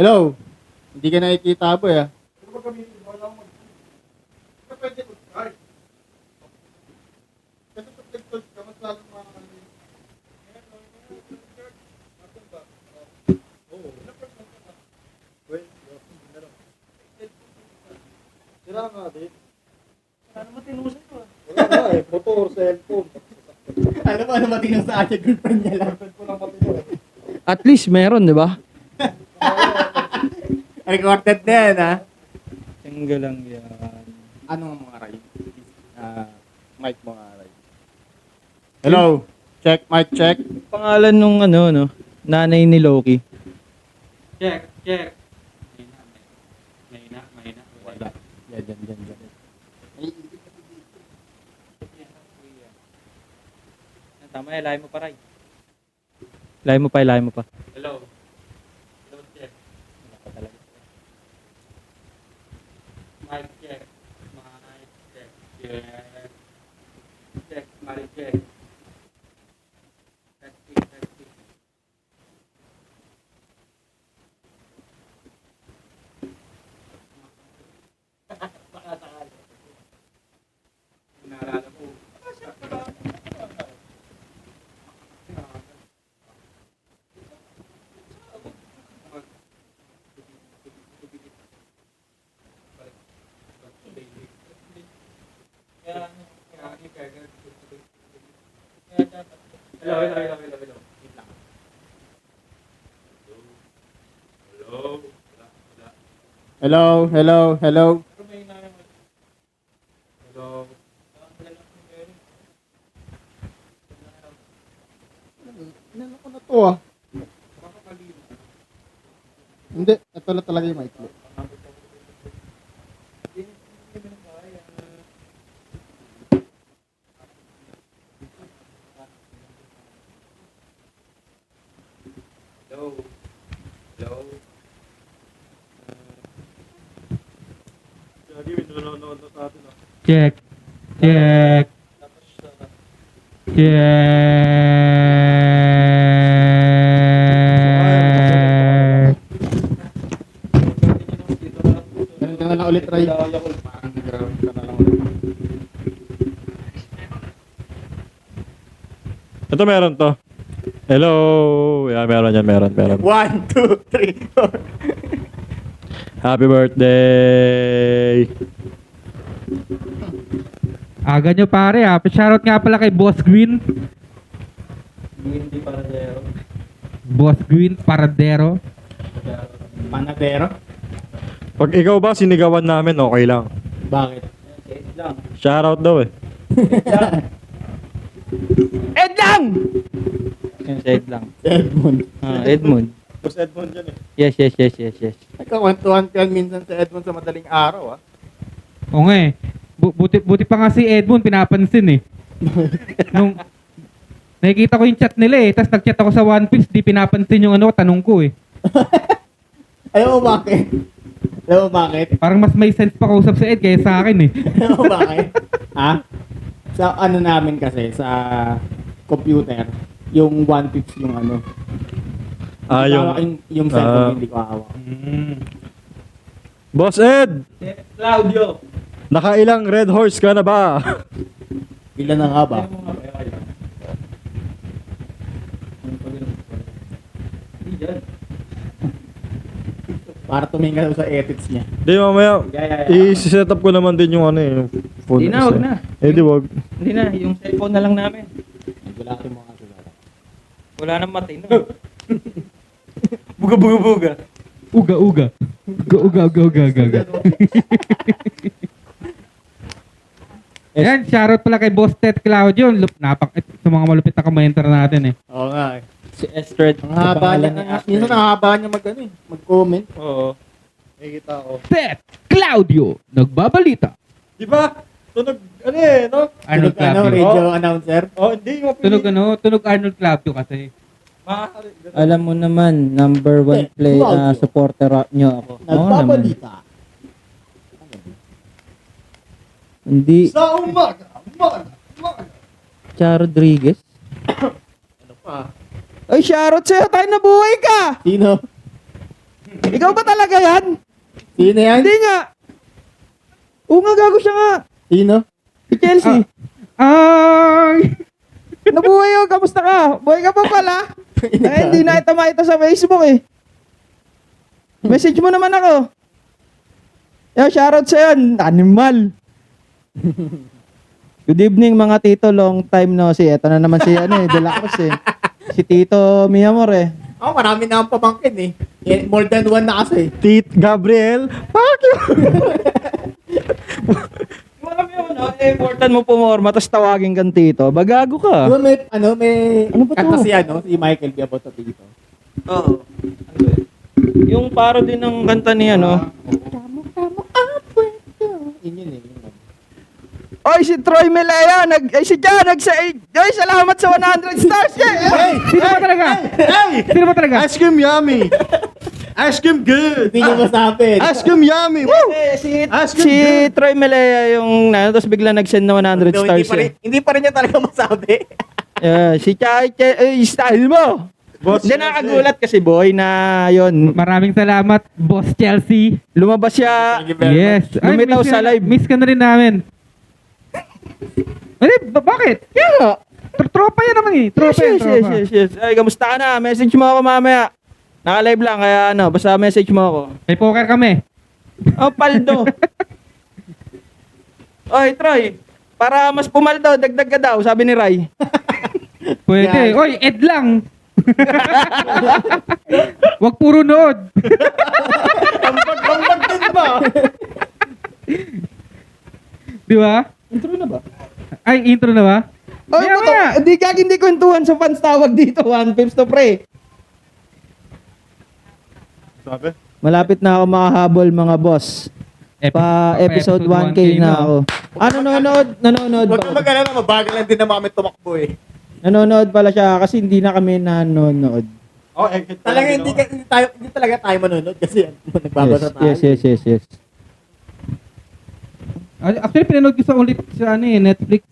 Hello? Hindi ka nakikita boy ah. Ano ba gamitin mo? Wala akong pwede ko card. Kasi pag nag-touch ka, mas lalong makakalimutan. Oo. Wait, meron. Sira nga din. Ano ba tinusan ko? Wala nga eh. Motor, cellphone. Ano matino sa akin? Girlfriend niya lang. Girlfriend ko lang matino eh. At least meron, di ba? Recorded na yan ha. Tingga lang yan. Ano mga ray? Mic mga ray. Hello? Check, mic check. Pangalan nung ano, no? Nanay ni Loki. Check. Mahina. Wala. Yan. Tama yan, lahi mo pa rin. Ilay mo pa. Hello, check. Mic check. Check, mic check. Testing. Naalala ko. Hello. Hello? Hello. Ano ko na to ah? Hindi. Ito na talaga yung mic. Hello. Check. Ganun ka na lang ulit, Ray. Parang nag-ground ka na lang ulit. Ito meron to. Hello. Yeah, meron yan. 1, 2, 3, 4. Happy birthday. Aga nyo pare ha. Shoutout nga pala kay Boss Green. Hindi Paradero. Boss Green Paradero. Panadero? Pag ikaw ba sinigawan namin, okay lang. Bakit? Check lang. Shoutout daw eh. Ed lang! Yung sa Ed lang. Edmond. Edmund. Boss Edmond yan eh. Yes. Nagkakwentuhan ka minsan sa Edmond sa madaling araw ah. O nga eh. Buti pa nga si Edmund pinapansin eh. Nung nakikita ko yung chat nila eh. Tapos nag-chat ako sa One Piece. Di pinapansin yung tanong ko eh. Alam mo bakit? Parang mas may sense pa kausap si Ed kaya sa akin eh. Alam mo bakit? Ha? Sa ano namin kasi, sa computer, yung One Piece yung ano. Yung cellphone hindi ko hawak. Boss Ed! Claudio. Nakailang Red Horse ka na ba? Ilan na nga ba? Para tumingin ka sa edits niya. Di mamaya, Yeah. i-set up ko naman din yung ano eh. Yung phone. Di na, wag na. Di wag. Hindi na, yung cellphone na lang namin. Wala ko mga sulala. Wala nang matino. Buga. Uga. Yan, shoutout pala kay Boss Ted Claudio. Sa mga malupit na komentar natin eh. Oo nga eh. Si Estred. Ang haba niya. Minsan ang haba niya mag-comment. Oo. Nakikita ko. Ted Claudio, nagbabalita. Di ba? Tunog, ano eh, no? Arnold Tunog, Claudio. radio announcer. Oh, hindi mo Tunog Arnold Claudio kasi. Alam mo naman, number one play Claudio. supporter nyo ako. Oo naman. Nagbabalita. Hindi. Sa umaga. Cha Rodriguez. Ano pa? Ay, shoutout sa'yo. Tayo na buhay ka. Sino? Ikaw ba talaga yan? Sino yan? Hindi nga. Oo nga, gago siya nga. Sino? Si Chelsea. Ay! Nabuhay yun, kamusta ka? Buhay ka pa pala? Ay, hindi na ito makita sa Facebook eh. Message mo naman ako. Yo, shoutout sa'yo, animal. Good evening mga tito, long time no see. Ito na naman si De La Cruz eh. Si Tito Miamor eh. Oh, marami na akong pamangkin eh. More than one na kasi. Tit Gabriel. Fuck you. Marami yun, no? Important mo pumorma, tapos tawagin kang tito. Bagago ka. Diba may, Ano ba to? kanta si si Michael B. about the dito. Oo. Yung paro din ng kanta ni Yun eh. Oy, si Troy Melea, si Jan, oy, salamat sa 100 stars. Sino ba talaga? Sino ba talaga? Ice cream yummy. Ice cream good. Hindi niyo masabi. Ice cream yummy. Woo! Si Ice cream good. Troy Melea yung tapos bigla nag-send na 100 stars. Hindi pa rin niya talaga masabi. Si Chai, style mo. Boss Hindi nakagulat kasi boy na yon. Maraming salamat, Boss Chelsea. Lumabas siya. Yes. Lumitaw miss sa ka- live. Miss ka na rin namin. Ay, bakit? Yeah. Tropa yan naman eh. Tropa yan, tropa. Yes. Ay, kamusta ka na? Message mo ako mamaya. Naka-live lang, kaya basta message mo ako. May poker kami. Oh, paldo. Oy, Troy. Para mas pumaldo, dagdag ka daw, sabi ni Ray. Pwede. Yan. Oy, Ed lang. Wag puro nood. Ambag din ba? Di ba? Intro na ba? Ay, intro na ba? Oh, Maya. hindi kwentuhan sa fans tawag dito. 1 pips to pre. Sabi? Malapit na ako makahabol mga boss. Episode 1K na ako. Nanonood Huwag pa. kang mag-alala, mabagal lang din naman kami tumakbo eh. Nanonood pala siya kasi hindi na kami nanonood. Oh, Talaga hindi talaga tayo manonood kasi nagbabasa tayo. Yes. Actually, pinanood ko sa ulit sa Netflix.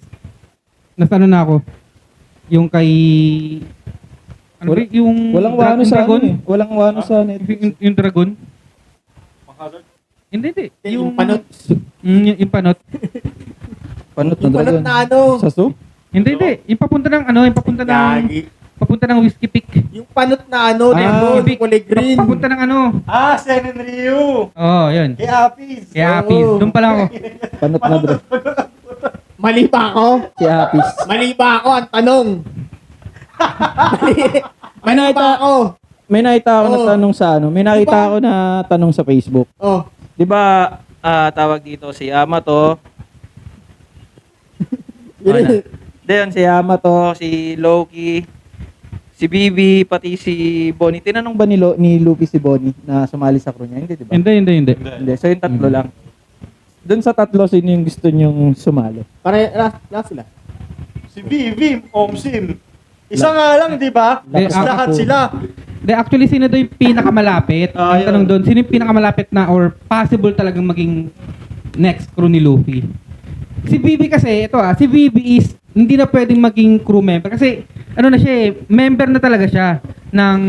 Nasa na ako. Yung kay... yung... Walang wano sa dragon? Walang wano sa Netflix. Yung dragon? Hindi. Yung panot. Yung panot. Panot Yung panot na Sa soup? Hindi. Yung papunta ng Gagi. papunta ng whiskey pick. Yung panot na Big. kulay green. Papunta ng Sen and Ryu. Oh, yun. Kay Apis. Kaya Apis. Doon pa lang ako. Panot na bro. Mali ba ako? Si Apis. Mali ba ako? Ang tanong. Mali ba ako? May nakita ako na Oo. tanong sa May nakita Diba? ako na tanong sa Facebook. Oh, 'Di ba tawag dito si Yamato? yun. Then si Yamato, si Loki, si Bibi, pati si Bonnie. Tinanong ba ni Luffy si Bonnie na sumali sa crew niya? Hindi, 'di ba? Hindi. Hindi. So yung tatlo lang. Doon sa tatlo, sino yung gusto nyong sumali? Last sila. Si Vivi, Omsim. Isa nga lang, di ba? Di, Tapos lahat ako. sila. Actually, sino daw yung pinakamalapit? Ah, Ang yun. tanong doon, sino yung pinakamalapit na or possible talagang maging next crew ni Luffy? Si Bibi kasi, si Bibi is hindi na pwedeng maging crew member kasi na siya member na talaga siya ng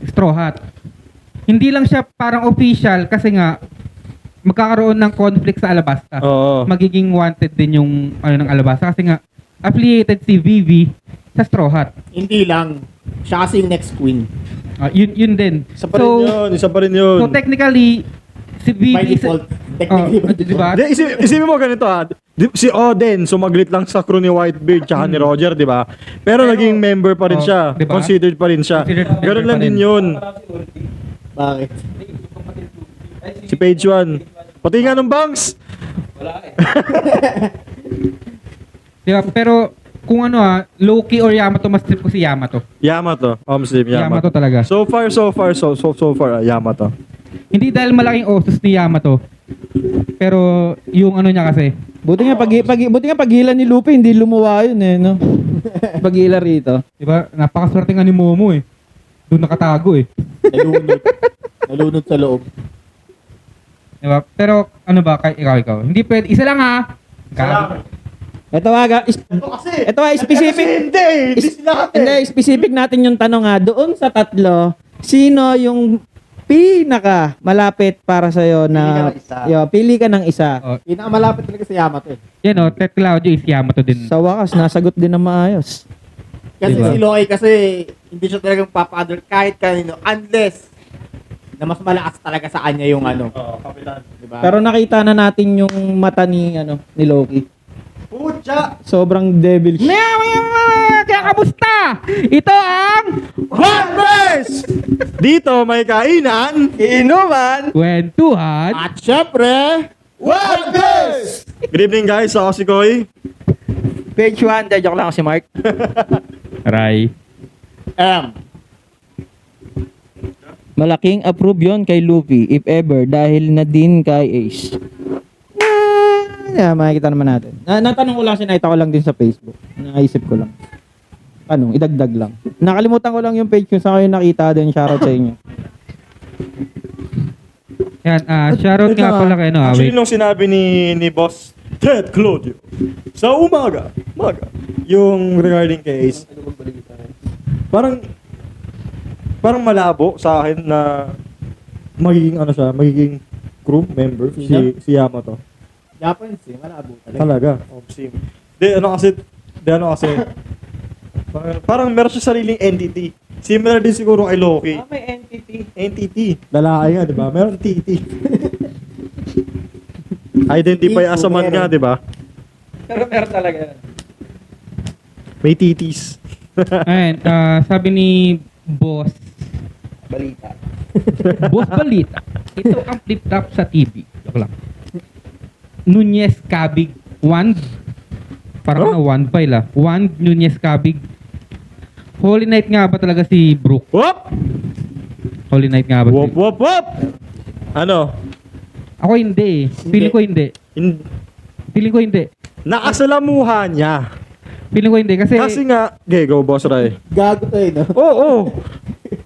Straw Hat. Hindi lang siya parang official kasi nga magkakaroon ng conflict sa Alabasta. Oo. Magiging wanted din yung ng Alabasta kasi nga affiliated si Vivi sa Straw Hat. Hindi lang. Siya kasi yung next queen. Yun din. Isa pa rin yun. So technically si Vivi By default. Technically, by di ba? Di, isipin mo ganito si Oden, sumaglit lang sa crew ni Whitebeard tsaka ni Roger, di ba? Pero naging member pa rin Oh, siya. di ba? Considered pa rin siya. Considered member Ganun lang pa din rin. yun. Bakit? Si Page 1. Pati nga ng Banks. Di ba? Pero kung Loki or Yamato, mas trip ko si Yamato. Yamato. Omsim, Yamato Yamato. talaga. So far, Yamato. Hindi dahil malaking osos ni Yamato. Pero yung niya kasi, Buti nga pagilan ni Luffy, hindi lumuwa yun no? Pagila rito. di ba? Napakaswerte nga ni Momo eh. Doon nakatago eh. Nalunod sa loob. Di ba? Pero ikaw. Hindi pwede. Isa lang ha. Ito specific. Hindi sila Hindi, specific natin yung tanong doon sa tatlo, sino yung pinaka malapit para sa'yo na pili ka ng isa. Oh, Pinakamalapit talaga sa Yamato eh. yan o, Ted Claudio is Yamato din. Sa wakas, nasagot din ng maayos. Kasi Diba? si Loki kasi hindi siya talagang papa-adult kahit kanino unless na mas malakas talaga sa kanya yung ano. Oo, kapitan. Diba? Pero nakita na natin yung mata ni Loki. Pucha! Sobrang devil. Kaya kamusta? Ito ang One Race! Dito may kainan. Inuman! Kwentuhan. At syempre, One Race! Good evening guys, ako si Koy. Page 1, joke lang ako si Mark. Ray. Malaking approve yun kay Luffy, if ever, dahil na din kay Ace. Makikita naman natin. Natanong ko lang, sinayta ko lang din sa Facebook. Naisip ko lang. Idagdag lang. Nakalimutan ko lang yung page kung saan kayo nakita din. Shoutout sa inyo. Yan, shoutout Wait nga lang, pala kay Actually, wait. nung sinabi ni Boss Ted Claudio sa umaga, yung regarding kay Ace, parang malabo sa akin na magiging crew member si Yamato. Japanese eh, malabo talaga. Talaga. Parang meron siya sariling entity. Similar din siguro kay Loki. May entity. Entity. Lalaki nga, di ba? Meron titi. Identify as a man nga, di ba? Pero meron talaga. May titis. Ayan, sabi ni Boss Balita. Boss Balita. Ito ang flip top sa TV. Joke lang. Nunez Cabig. Wand. Parang Wand file ah. Wand Nunez Cabig. Holy Knight nga ba talaga si Brook? Whoop! Holy Knight nga ba si Whoop, whoop, whoop! Ano? Ako hindi eh. Feeling ko hindi. Feeling ko hindi. Nakasalamuha niya. Feeling ko hindi. Kasi Nga, go, Boss Ray. Gago to eh, no? Oo.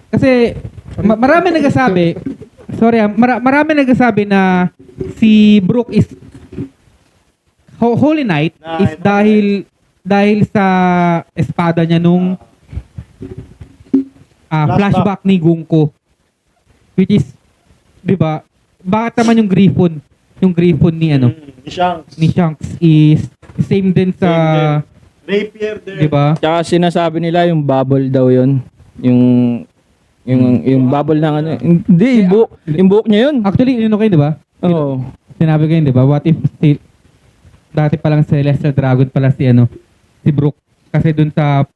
Kasi marami nagsasabi, sorry marami nagsasabi na si Brook is Holy Knight is dahil sa espada niya nung flashback ni Gunko, which is 'di ba? Bakit naman yung Griffon ni ni Shanks is same din sa Rapier din. 'di ba? Tsaka sinasabi nila yung bubble daw yun. Yung bubble ng ano. Hindi, yung buhok niya yun. Actually, yun okay, 'di ba? Oo. Sinabi ko yun, 'di ba? What if dati palang Celestial Dragon pala si Brook, kasi dun sa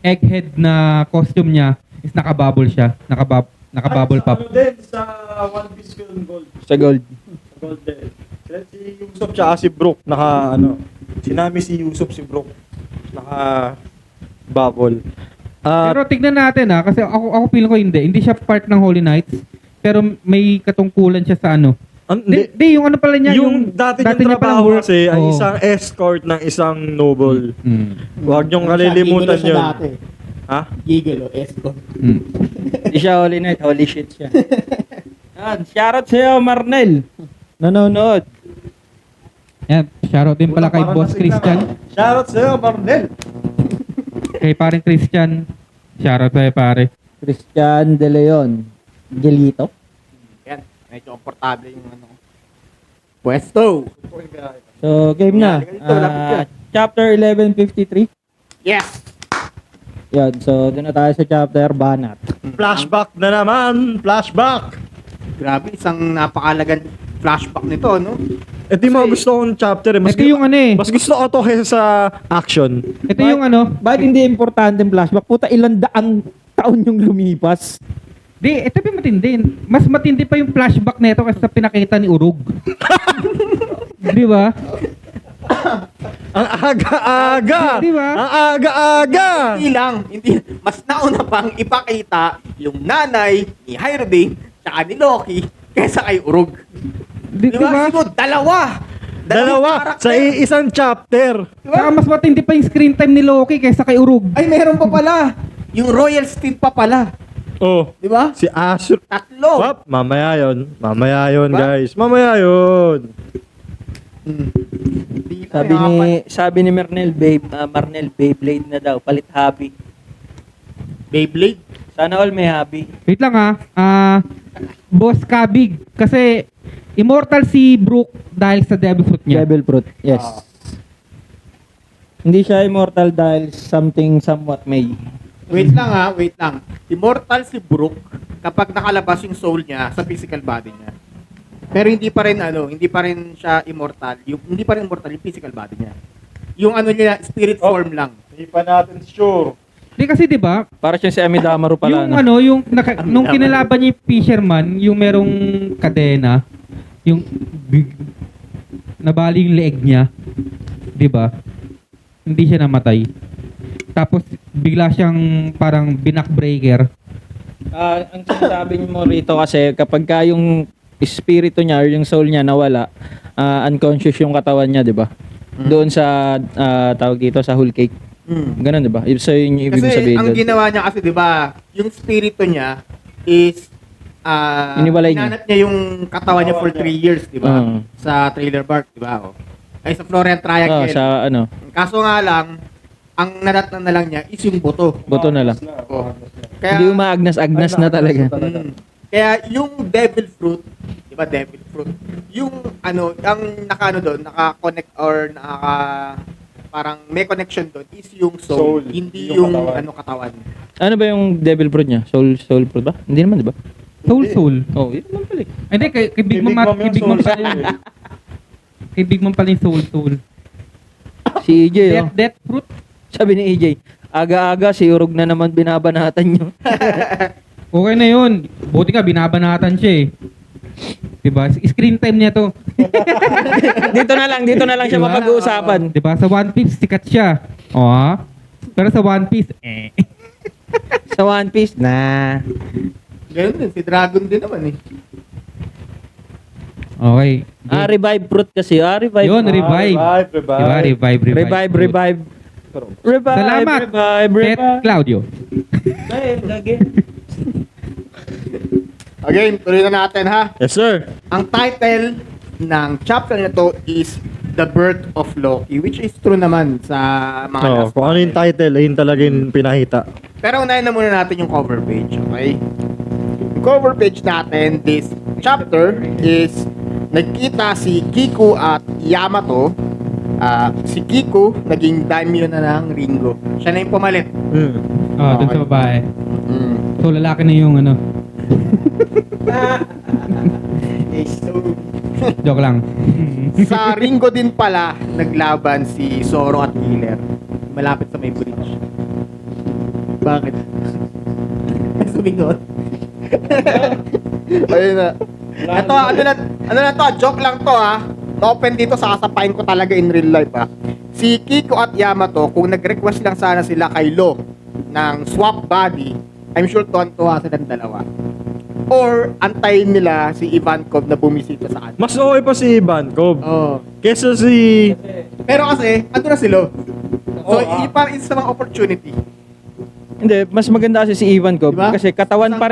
egghead na costume niya is nakabubble siya, nakabubble pop. Ano din, sa One Piece Gold. Sa gold. Gold din. Si Yusuf tsaka si Brook, sinami si Yusuf si Brook. Bubble. Pero tignan natin kasi ako feeling ko hindi siya part ng Holy Knights, pero may katungkulan siya sa Hindi, yung ano pala niya, yung dati niya niyang palang trabaho work. kasi ay Oo. isang escort ng isang noble. Huwag niyong Siya, kalilimutan gigolo siya yun. dati. Ha? Gigolo, escort. Hindi siya Holy Knight, holy shit siya. Yan, shoutout sa'yo, Marnel. Nanonood. Yan, shoutout din pala kay Boss Christian. Shoutout sa'yo, Marnel. Kay paring Christian. Shoutout kay pare. Christian De Leon. Gelito. Yan, medyo komportable yung ano. Pwesto! So, game na. Chapter 1153. Yes! Yan, so doon na tayo sa chapter Banat. Flashback na naman. Flashback. Grabe, isang napakalagan flashback nito, no? Ito yung mga gusto kong chapter. Ito yung Mas gusto ko to kaysa sa action. Ito yung Bakit hindi importante yung flashback? Puta, ilang daang taon yung lumipas. ito yung matindi. Mas matindi pa yung flashback nito kasi sa pinakita ni Urug. Di ba? Ang aga-aga. Di ba? Ang aga-aga. Hindi, mas nauna pang ipakita yung nanay ni Hyrule tsaka ni Loki kaysa kay Urug. Di ba? Siguro, dalawa Sa isang chapter. Saka mas matindi pa yung screen time ni Loki kaysa kay Urug. Ay, meron pa pala. Yung Royal Steed pa pala. Oh, Di ba? si Asur. Tatlo. Wap, mamaya yun, Diba? guys. Mamaya yun. Sabi ni Marnel, Beyblade na daw, palit hobby. Beyblade. Sana all may hobby. Wait lang Boss Kabig. Kasi immortal si Brook dahil sa devil fruit niya. Devil fruit, yes. Hindi siya immortal dahil something somewhat may. Wait lang. Immortal si Brook kapag nakalabas yung soul niya sa physical body niya. Pero hindi pa rin siya immortal. Hindi pa rin immortal yung physical body niya. Yung niya, spirit form lang. Hindi pa natin sure. Hindi kasi 'di ba? Para siya si Amidamaru pala. Yung nung kinalaban niya yung fisherman, yung merong kadena, yung nabali yung leeg niya, 'di ba? Hindi siya namatay. Tapos bigla siyang parang binakbreaker. Ang sinasabi mo rito kasi kapag ka yung espiritu niya or yung soul niya nawala, unconscious yung katawan niya, 'di ba? Doon sa tawag dito sa whole cake. Ganun, 'di ba? So yun yung ibig Kasi sabihin. ang doon. ginawa niya kasi, di ba, yung spirito niya is Iniwalay niya. hinanap niya yung katawan niya for 3 years, di ba? Oo. Sa Trailer Park, di ba? Ay, sa Florian Oh, Triangle. sa ano, Kaso nga lang, ang nadatnan na lang niya is yung buto. buto na lang. Oo. Kaya, Hindi umaagnas-agnas na talaga. Kaya yung devil fruit, di ba, devil fruit, yung ang doon, naka-connect or parang may connection doon is yung soul, hindi yung katawan. Ano ba yung devil fruit niya? Soul fruit ba? Hindi naman, 'di ba? Soul. Oh, yun naman pala. Hindi, kay Big Mom pala yun. Kay Big Mom pala yung soul. Si EJ, oh. Death fruit. Sabi ni EJ, aga-aga si Urog na naman binabanatan niyo. Okay na yun. Buti ka, binabanatan siya eh. Diba? Screen time niya to. dito na lang siya Diba? mapag-uusapan. Diba? Sa One Piece, sikat siya. O ha? Pero sa One Piece, Sa One Piece, na. Ganun din, si Dragon din naman eh. Okay. Revive fruit kasi. Revive. Yun, revive. Diba? Revive. Salamat, Pet Claudio. Okay, tuloy na natin ha. Yes, sir. Ang title ng chapter na to is The Birth of Loki, which is true naman sa mga last Kung ano yung title, ayun talaga yung pinahita. Pero unahin na muna natin yung cover page, okay? Yung cover page natin, this chapter is nagkita si Kiku at Yamato. Si Kiku naging daimyo na ng Ringo. Siya na yung pumalit. Dun sa babae. Mm. So, lalaki na yung ano. Joke lang. Sa Ringo din pala naglaban si Zoro at Killer. Malapit sa may bridge. Bakit? Sumingot. Ayun na. Ito, ano na to, joke lang to ha. Open dito, sasapain ko talaga in real life ha. Si Kiko at Yamato, kung nag-request lang sana sila kay Lo ng swap body, I'm sure tuwan-tuwa silang dalawa. Or antayin nila si Ivankov na bumisita sa kanila. Mas okay pa si Ivankov. Oh. Kesa si... Pero kasi, ando na sila. So, parang isa mga opportunity. Hindi, mas maganda kasi si Ivankov. Diba? Kasi katawan pa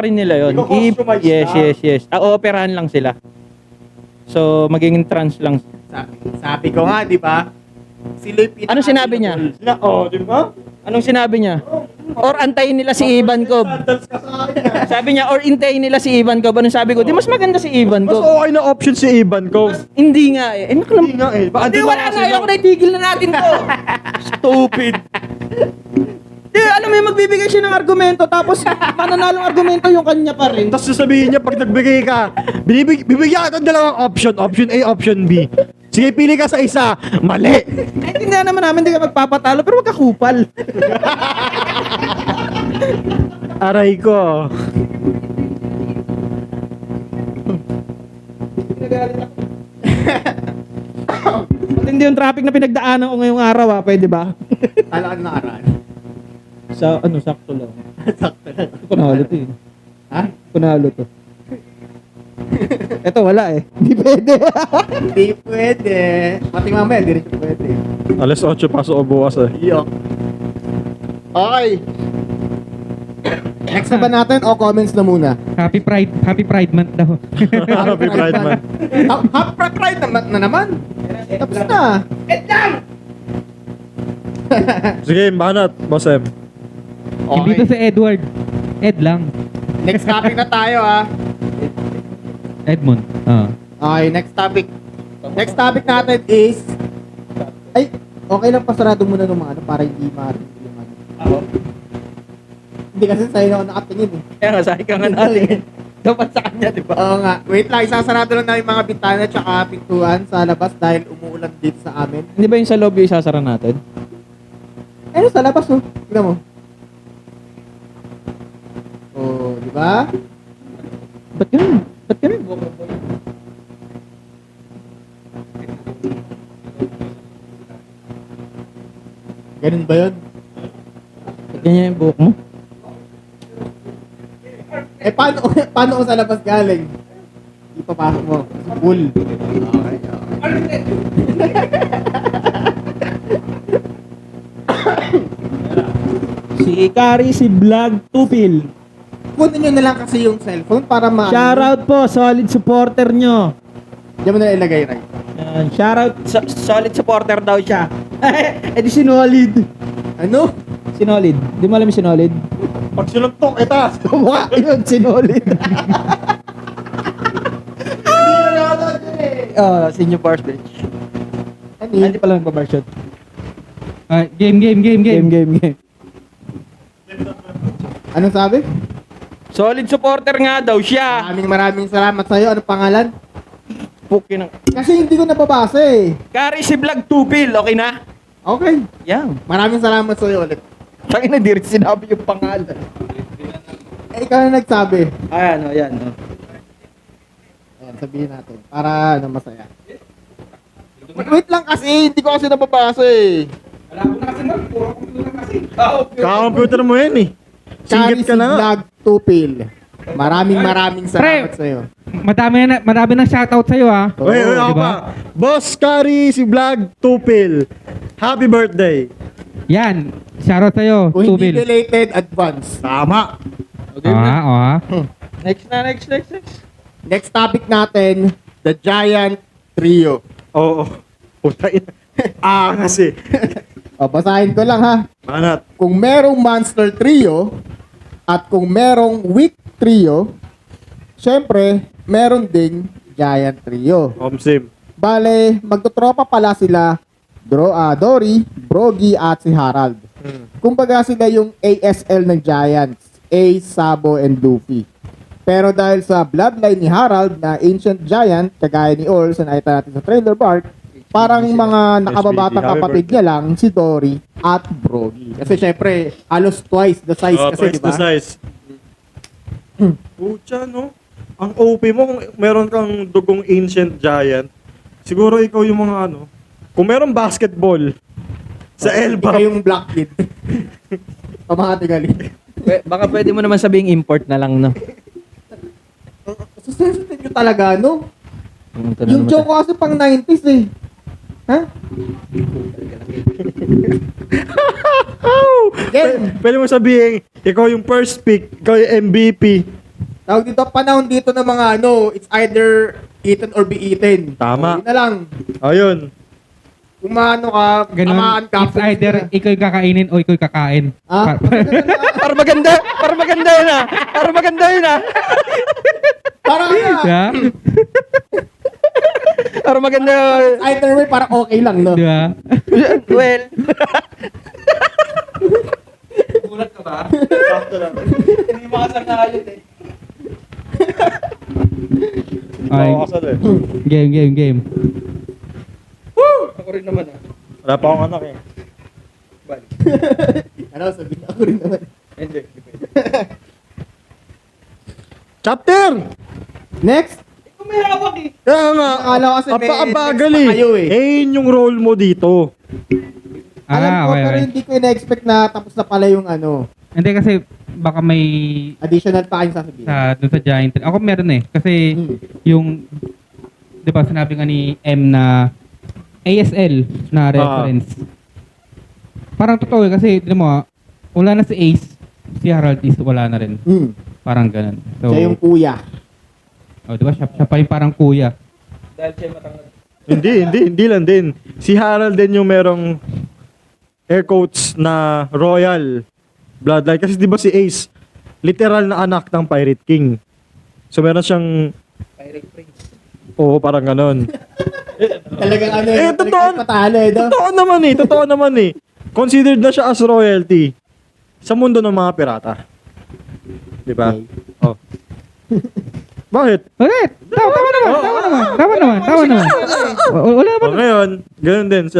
rin nila yun. Yes. Operahan lang sila. So, magiging trans lang. Sabi ko nga, di ba? Sila yung Anong sinabi niya? di ba? Anong sinabi niya? Or antayin nila si Ivankov. Sabi niya, or intayin nila si Ivankov. Anong sabi ko? Di mas maganda si Mas Ivankov. okay na option si Ivankov. Hindi nga eh. Hindi nga eh. Baka Hindi, wala na. Ayoko na, itigil na natin to. Stupid. Alam mo yung magbibigay siya ng argumento tapos mananalong argumento yung kanya pa rin. Tapos sasabihin niya pag nagbigay ka, bibigyan ka ng dalawang option. Option A, option B. Sige, pili ka sa isa. Mali. Naintindihan naman namin hindi ka magpapatalo pero wag ka kupal. Aray ko. Matindi yung traffic na pinagdaanan ko ngayong araw pwede ba? Talaan na araan. Sa sakto lang. Sakto lang. Panalo to eh. Ha? Panalo to. Eto wala eh. Hindi pwede. Hindi pwede. Pati mamaya, hindi rin siya pwede. Alas 8 pasok o bukas eh. Yok. Okay. Next na ba natin o comments na muna? Happy Pride Month daw. Happy Pride man. Happy Pride na naman. Tapos na. Sige, banat, Boss M. Hindi to si Edward. Ed lang. Next topic na tayo, ah. Edmond. Ah. Okay, next topic. Next topic natin is... Ay, okay lang pasarado muna ng mga ano para hindi marinig yung ano. Ako? Hindi kasi sa'yo na ako nakatingin eh. Kaya nga, sabi ka nga natin. Dapat sa kanya, di ba? Oo nga. Wait lang, isasarado lang namin mga bintana tsaka pintuan sa labas dahil umuulan dito sa amin. Hindi ba yung sa lobby isasara natin? Ano sa labas oh? Tignan mo. Oh, di ba? Ba't ganun? Ba't ganun? Ganun ba yun? Ba't ganyan yung buhok mo? Eh, paano, paano kung sa labas galing? Ipapasok mo. Full. Okay, okay. Si Ikari, si Vlog Tupil. Kunin nyo na lang kasi yung cellphone para ma... Shoutout po, solid supporter nyo. Diyan mo na ilagay, Ray. Yan, shoutout, solid supporter daw siya. Eh di sinolid. Ano? Sinolid. Di mo alam yung sinolid? Pag sinuntok, ita. Mukha yun, sinolid. Oh, senior bars bitch. Ano Ay, yun? hindi pala nagbabar shot. Game. Game. Anong sabi? Solid supporter nga daw siya. Maraming salamat sa'yo. Anong pangalan? Pukin ng... Kasi hindi ko nababasa eh. Kari si Vlog Tupil, okay na? Okay. Yan. Maraming salamat sa'yo ulit. Sakin na di rin sinabi yung pangalan. Eh, ikaw na nagsabi. Ayan, o, yan. O. Ayan, sabihin natin. Para ano, masaya. Wait lang kasi, hindi ko kasi nababasa eh. Kaka-computer mo yan eh. Singit ka na nga. Vlog Tupil. Maraming salamat sa'yo. Madami ng shoutout sa'yo ha. Uy, ako diba? pa. Boss Kari, si Vlog Tupil. Happy birthday. Yan. Shoutout sa'yo. Kung hindi Tubil. related, advance. Tama. Okay na. Next na. Next topic natin, the Giant Trio. Oo. Puta ina. Kasi. O, basahin ko lang ha. Manat. Kung merong Monster Trio at kung merong Weak Trio, syempre, meron ding Giant Trio. Omsim. Bale, magtotropa pala sila Dory, Brogy at si Harold. Kumbaga sila yung ASL ng Giants, Ace, Sabo, and Luffy. Pero dahil sa bloodline ni Harold na Ancient Giant, kagaya ni Orls na nakita natin sa trailer park, parang mga nakababatang SBT, kapatid niya lang, si Dory at Brogy. Kasi syempre, halos twice the size kasi, Twice di ba? the size. Pucha, no? Ang OP mo, kung meron kang dugong ancient giant, siguro ikaw yung mga ano, kung meron basketball, sa Ikaw Elba, yung black kid. Pamakating Baka pwede mo naman sabing import na lang, no? So, sensitive nyo talaga, no? Pumunta na Yung naman joke ko kasi pang 90s eh. Ha? Game. pwede mo sabihin, ikaw yung first pick, ikaw yung MVP. Tawag dito, panahon dito ng mga ano, it's either eaten or be eaten. Tama. So, yun na lang. Ayun. Kung maano ka, tamaan Ganun. It's either ikaw yung kakainin o ikaw yung kakain. Ah, Para maganda yun ah. Para maganda yun ah. parang Diba? Para maganda. either way, parang okay lang, no? Diba? Well. Gulat ka ba? Hindi makasanayan eh. Ay, Kasal eh. game. Ako rin naman ah. Wala pa akong anak eh. Ano, sabihin ako rin naman. Hindi. Chapter! Next, Ikaw may hawak eh. Kaya nga, Akala ko kasi may abagal next pa kayo eh. yun yung role mo dito. alam ko, okay. pero hindi ko in-expect na tapos na pala yung ano, Hindi kasi baka may additional pa kayong sasabihin. doon sa Giant. Ako meron eh. Kasi Hmm. yung, di ba sinabi nga ni M na ASL na reference. Parang totoo eh, kasi di mo wala na si Ace, si Harold is wala na rin. Parang ganun. So, Siya yung kuya. di ba siya pa yung parang kuya. Dahil siya matangad. Hindi lang din. Si Harold din yung merong air quotes na royal bloodline. Kasi di ba si Ace, literal na anak ng Pirate King. So meron siyang, Pirate Prince. oo, parang ganon. Talagang ano Eh, totoo. patalo eh, no? Totoo naman eh. Considered na siya as royalty sa mundo ng mga pirata. Di ba? Oh. Bakit? Ulit! Tama naman. Wala naman. O ngayon, ganun din si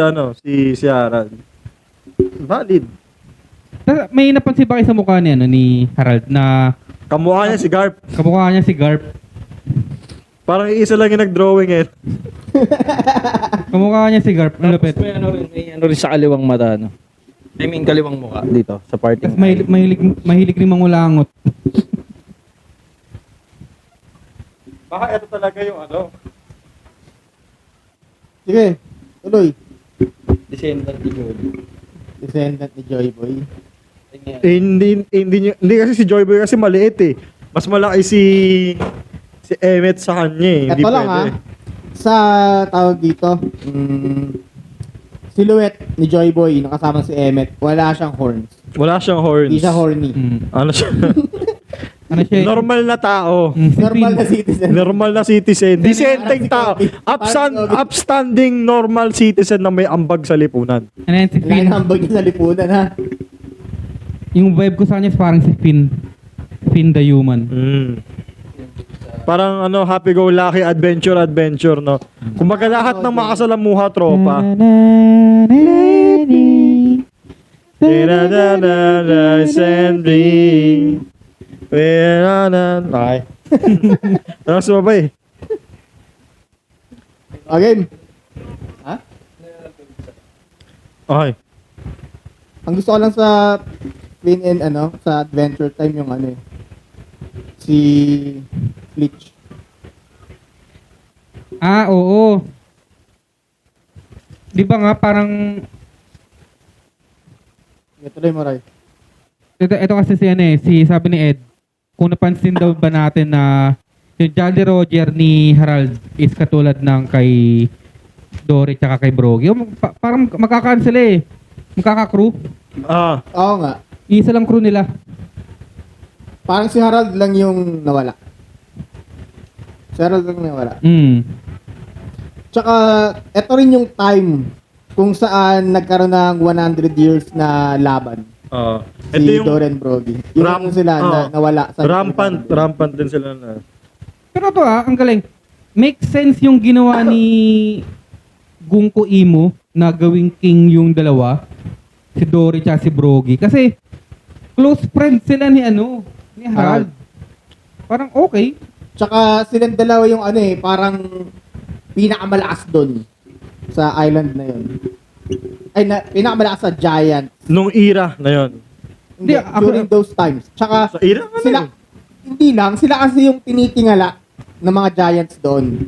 Harald. Valid. May napansin ba kayo sa mukha ni Harald na Kamukha niya si Garp. kamukha niya si Garp? Parang iisa lang yung nag-drawing eh. Kamukha niya si Garp. Ang lupit. May ano rin sa kaliwang mata, no? I mean, kaliwang mukha dito, sa parting. Tapos mahilig rin mangulangot. Baka ito talaga yung Sige, tuloy. Descendant ni Jody. Descendant ni Joy Boy. Hindi kasi si Joy Boy kasi maliit eh. Mas malaki si Emmet sa kanya eh. Hindi Ito lang pwede. sa tawag dito, silhouette ni Joy Boy, nakasama si Emmet, wala siyang horns. Wala siyang horns. Hindi siya horny. Ano siya? Ano siya? Normal na tao. Normal na citizen. Normal na citizen. Decenteng tao. Parang si Kobe. Upstanding normal citizen na may ambag sa lipunan. Ano yan, si Finn? Linehambag niya sa lipunan, ha? Yung vibe ko sa kanya is parang si Finn. Finn the human. Parang happy-go-lucky adventure, no? Kumbaga lahat ng makasalamuha tropa. Okay. Tapos sumabay. Okay. Ha? Okay. Ang gusto ko lang sa Twin and sa Adventure Time yung si Bleach. Ah, oo. Di ba nga parang Tuloy mo, Ray. ito kasi si sabi ni Ed, kung napansin daw ba natin na yung Jolly Roger ni Harald is katulad ng kay Dory tsaka kay Brogy. Parang magkakancel eh. Magkaka-crew. Oo nga. Isa lang crew nila. Parang si Harold lang yung nawala. Si Harold lang nawala. Tsaka, eto rin yung time kung saan nagkaroon ng 100 years na laban. Si Ito yung Dory and Brody. Yung sila nawala. Sa rampant din sila na. Pero ito ang galing. Make sense yung ginawa ni Gunko Imo na gawing king yung dalawa. Si Dory tsaka si Brogy. Kasi close friends sila ni Harald. Parang okay. Tsaka silang dalawa yung parang pinakamalakas doon sa island na yun. Pinakamalakas sa Giant. Nung era na yon. Hindi, during those times. Tsaka Sa era nga sila, hindi lang, sila kasi yung tinitingala ng mga Giants doon.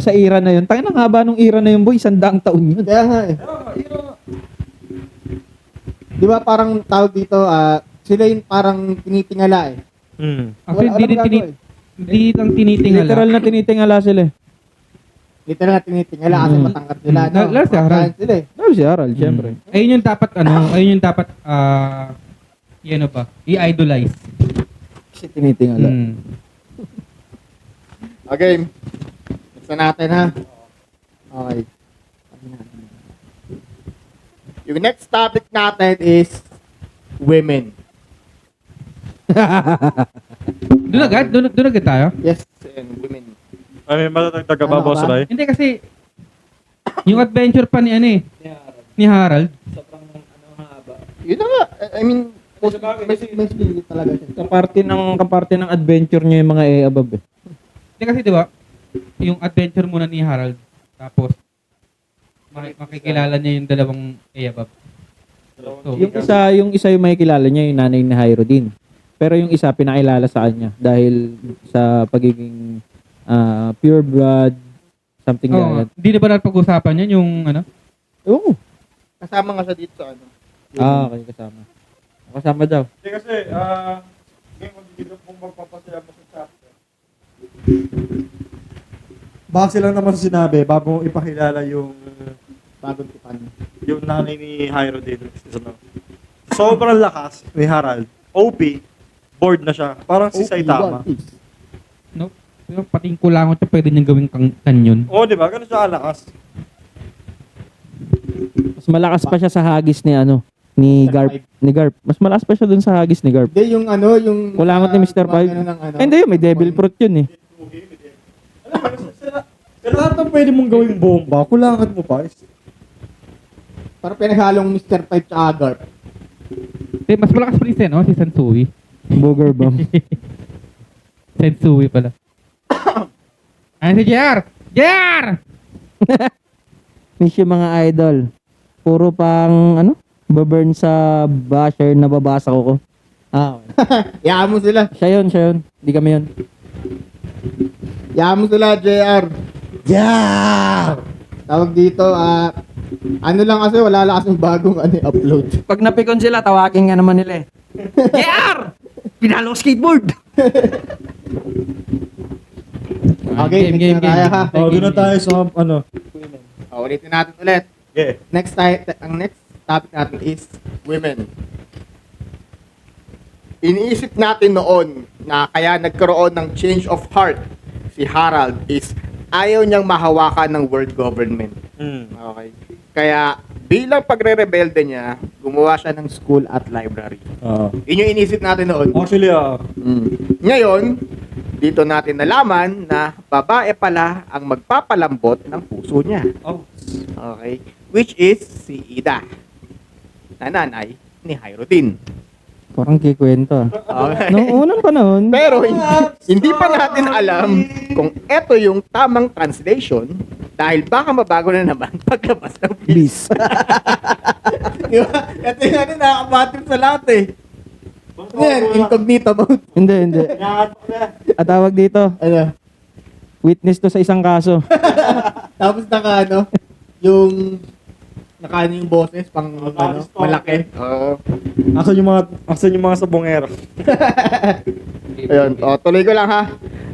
Sa era na yun. Tayo na nga ba nung era na yun, boy? 100 taon yun. Kaya nga eh. Di ba parang tawag dito, sila yung parang tinitingala eh. Actually, hindi lang tinitingala. Literal na tinitingala sila eh. Literal na tinitingala kasi matangkad sila. Lalo si Harold. Giants sila eh. Lalo si Harold, syempre. Ayun yung dapat i-idolize. Kasi tinitingala. Okay. Next na natin ha. Okay. Yung next topic natin is women. Doon agad tayo. Yes, and women. May matatagtag ka ba, Ano Boss ba? Ray? Hindi kasi yung adventure pa ni ni Harald. Sobrang haba. Yun na nga. I mean, may spirit talaga siya. Kaparte ng adventure niya yung mga above eh. Hindi kasi 'di ba? Yung adventure muna ni Harald tapos makikilala niya yung dalawang Eabab. So, Yung isa yung may kilala niya, yung nanay ni Hyro din. Pero yung isa pinakilala sa kanya dahil sa pagiging pure blood, something like that. Hindi na ba napag-usapan yan yung Oo. Kasama nga siya dito sa Okay, kasama. Kasama daw. Hindi kasi, ngayon magiging kung magpapasaya mo sa chapter. Base lang naman sa sinabi, bago ipakilala yung bagong tipan. nanay ni Hyro din. Sobrang lakas ni Harald. OP. bored na siya. Parang si Saitama. Nope. Pero pating kulangot siya, pwede niyang gawing kanyon. Oo, di ba? Ganun siya kalakas. Mas malakas pa siya sa hagis ni ano, ni Garp. Ni Garp. Mas malakas pa siya dun sa hagis ni Garp. Hindi, yung ano, yung... Kulangot ni Mr. Five. Ay, hindi yun, may devil fruit yun eh. Sa lahat ng pwede mong gawing bomba, kulangan mo pa. Parang pinaghalong Mr. Pipe sa Garp. Mas malakas pa rin siya, no? Si Sansui. Booger bomb. Sensui pala. Ayan si JR! JR! Miss yung mga idol. Puro pang, ano? Baburn sa basher na babasa ko. Ah, okay. Yaan mo sila. Siya yun. Di kami yun. Yaan mo sila, JR. Yeah! Tawag dito, ano lang kasi, wala lang kasing bagong upload. Pag napikon sila, tawagin nga naman nila eh. JR! Pinalo skateboard! Okay, Game. kaya ha. Doon na tayo sa, ano. Ulitin natin ulit. Yeah. Ang next topic natin is women. Iniisip natin noon na kaya nagkaroon ng change of heart si Harald is ayaw niyang mahawakan ng world government. Okay. Kaya bilang pagre-rebelde niya, gumawa siya ng school at library. Yun yung iniisip natin noon. Actually, Ngayon, dito natin nalaman na babae pala ang magpapalambot ng puso niya. Oh. Okay. Which is si Ida. Na nanay ni Hyrodin. Parang kikwento ah. Okay. Noong unang panahon, Pero hindi pa natin alam kung eto yung tamang translation dahil baka mabago na naman paglabas ng bis. Di ba? Ito yung nakakabatid sa lahat eh. Yan, incognito mode. Hindi. At tawag dito, Ano? witness to sa isang kaso. Tapos yung yung boses pang malaki. Oo. Asan yung mga sabongero? Ayun, tuloy ko lang ha.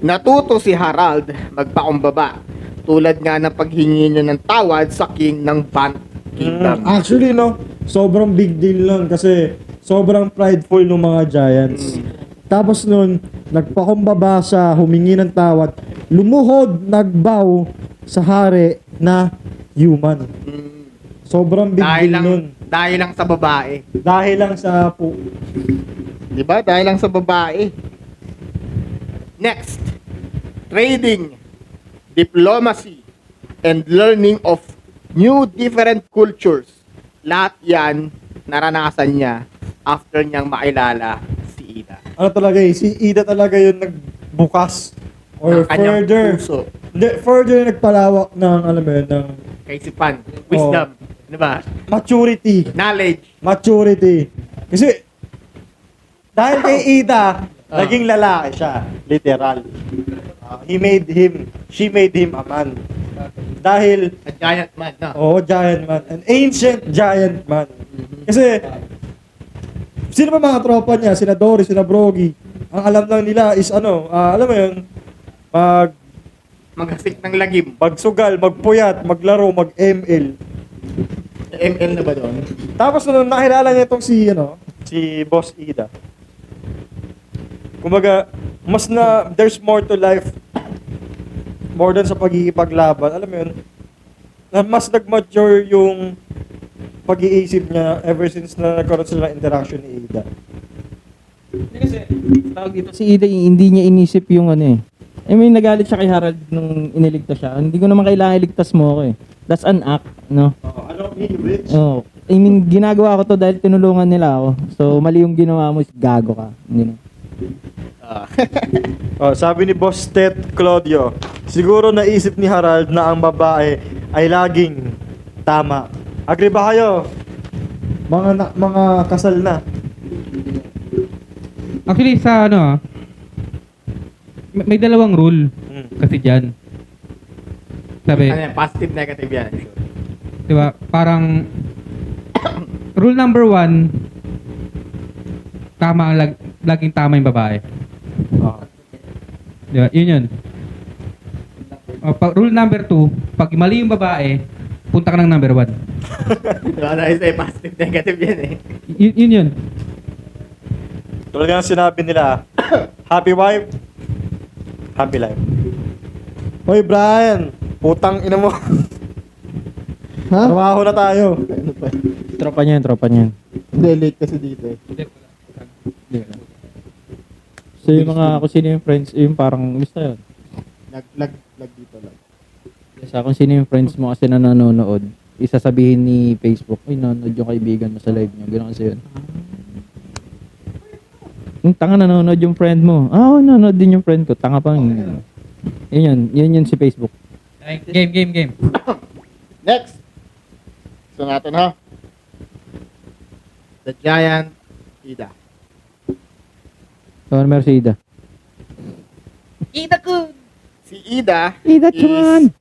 Natuto si Harald magpakumbaba. Tulad nga ng paghingi niya ng tawad sa king ng Bant Kingdom. Actually, no, sobrang big deal nun kasi sobrang prideful ng mga giants. Tapos nun, nagpakumbaba siya, humingi ng tawad, lumuhod, nagbow sa hari na human. Sobrang big deal nun. Dahil lang sa babae. Dahil lang sa Di ba? Dahil lang sa babae. Next, trading, diplomacy, and learning of new different cultures. Lahat yan naranasan niya after niyang makilala si Ida. ano talaga si Ida talaga yung nagbukas or Ng kanyang further. puso. Hindi, further nagpalawak ng, alam mo yun, ng Kaisipan, wisdom, di ba? maturity. Knowledge. Maturity. Kasi, dahil kay Ida, naging lalaki siya. Literal. She made him a man. Dahil, A giant man, no? giant man. An ancient giant man. Kasi, sino pa mga tropa niya? Sina Dory, sina Brogy. Ang alam lang nila is alam mo yun, Maghasik ng lagim. magsugal, magpuyat, maglaro, mag-ML. ML na ba doon? Tapos nung nakilala niya itong si Boss Ida. Kumbaga, there's more to life. More than sa pagkikipaglaban. Alam mo yun, na mas nag-mature yung pag-iisip niya ever since na nagkaroon sila ng interaction ni Ida. Kasi, tawag dito, si Ida, hindi niya inisip yung ano eh. I mean, nagalit siya kay Harald nung iniligtas siya. Hindi ko naman kailangan iligtas mo ako eh. That's an act, no? I don't mean rich. Oh, I mean, ginagawa ko to dahil tinulungan nila ako. So, mali yung ginawa mo, gago ka. You know? Sabi ni Boss Ted Claudio, siguro naisip ni Harald na ang babae ay laging tama. Agree ba kayo? Mga kasal na. Actually, sa may dalawang rule kasi dyan. Sabi, Ano yan? Positive, negative yan. I'm sure. di ba, parang rule number 1, laging tama yung babae. Di ba? Yun. Rule number 2, pag mali yung babae, punta ka ng number 1. Diba? Ano yung say positive, negative yan eh. Yun. Tulad nga ng sinabi nila, happy wife, happy life. Hoy Brian, putang ina mo. Ha? Trabaho na tayo. Ano pa? Tropa niya, tropa niya. Hindi, late kasi dito eh. So yung mga, kung sino yung friends, yung parang, basta yun. Lag dito lang. Sa kung sino yung friends mo kasi na nanonood, isasabihin ni Facebook, ay nanonood yung kaibigan mo sa live niya. Gano'n kasi yun. Yung tanga nanonood yung friend mo. Ah, nanonood din yung friend ko. Tanga pa. Yun yun si Facebook. Game. Next! So natin ha. The Giant Ida. So, ano meron si Ida? Si Ida Ida is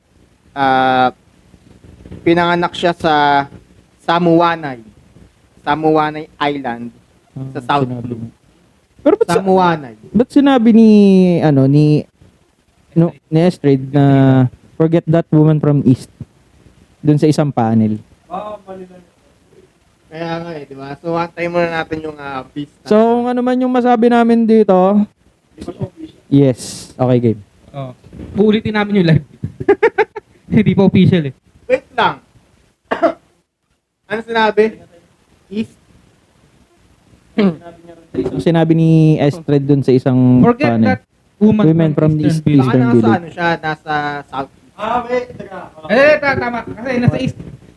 pinanganak siya sa Samuanay Island sa South Sinabi Blue. mo. Pero ba't sinabi ni Astrid na forget that woman from East dun sa isang panel? Kaya nga eh, di ba? So, antayin muna natin yung beast. So, kung ano man yung masabi namin dito, yes. Okay, game. Oh. Uulitin namin yung live. Hindi pa official eh. Wait lang. Ano sinabi? East? So, sinabi ni Astrid dun sa isang Forget panel. that woman, Women from the Eastern East. Village. Baka Eastern nasa Village. ano siya, nasa South. Tama. Kasi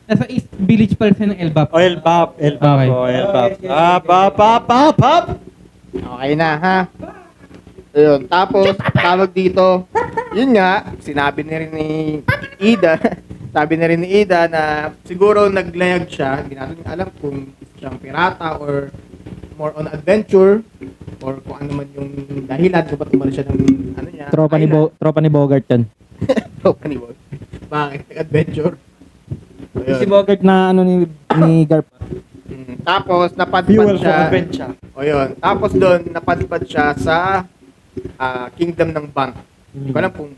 nasa East Village pala siya ng Elbap. O, Elbap. Okay. O, Elbap. Pap. Okay na, ha? Ayun. Tapos, tawag dito, yun nga, sinabi na rin ni Ida, sabi na rin ni Ida na siguro naglayag siya, hindi natin alam kung siyang pirata or more on adventure or kung ano man yung dahilan kung ba't tumalo siya ng ano niya. Tropa ni Bogart yan. Tropa ni Bogart. Bakit? Adventure. Ayun. Si Bogart na ano ni Garp. Tapos, napadpad Fuel for siya. adventure. O yun. Tapos doon, napadpad siya sa Kingdom ng Bant. Hindi ko alam kung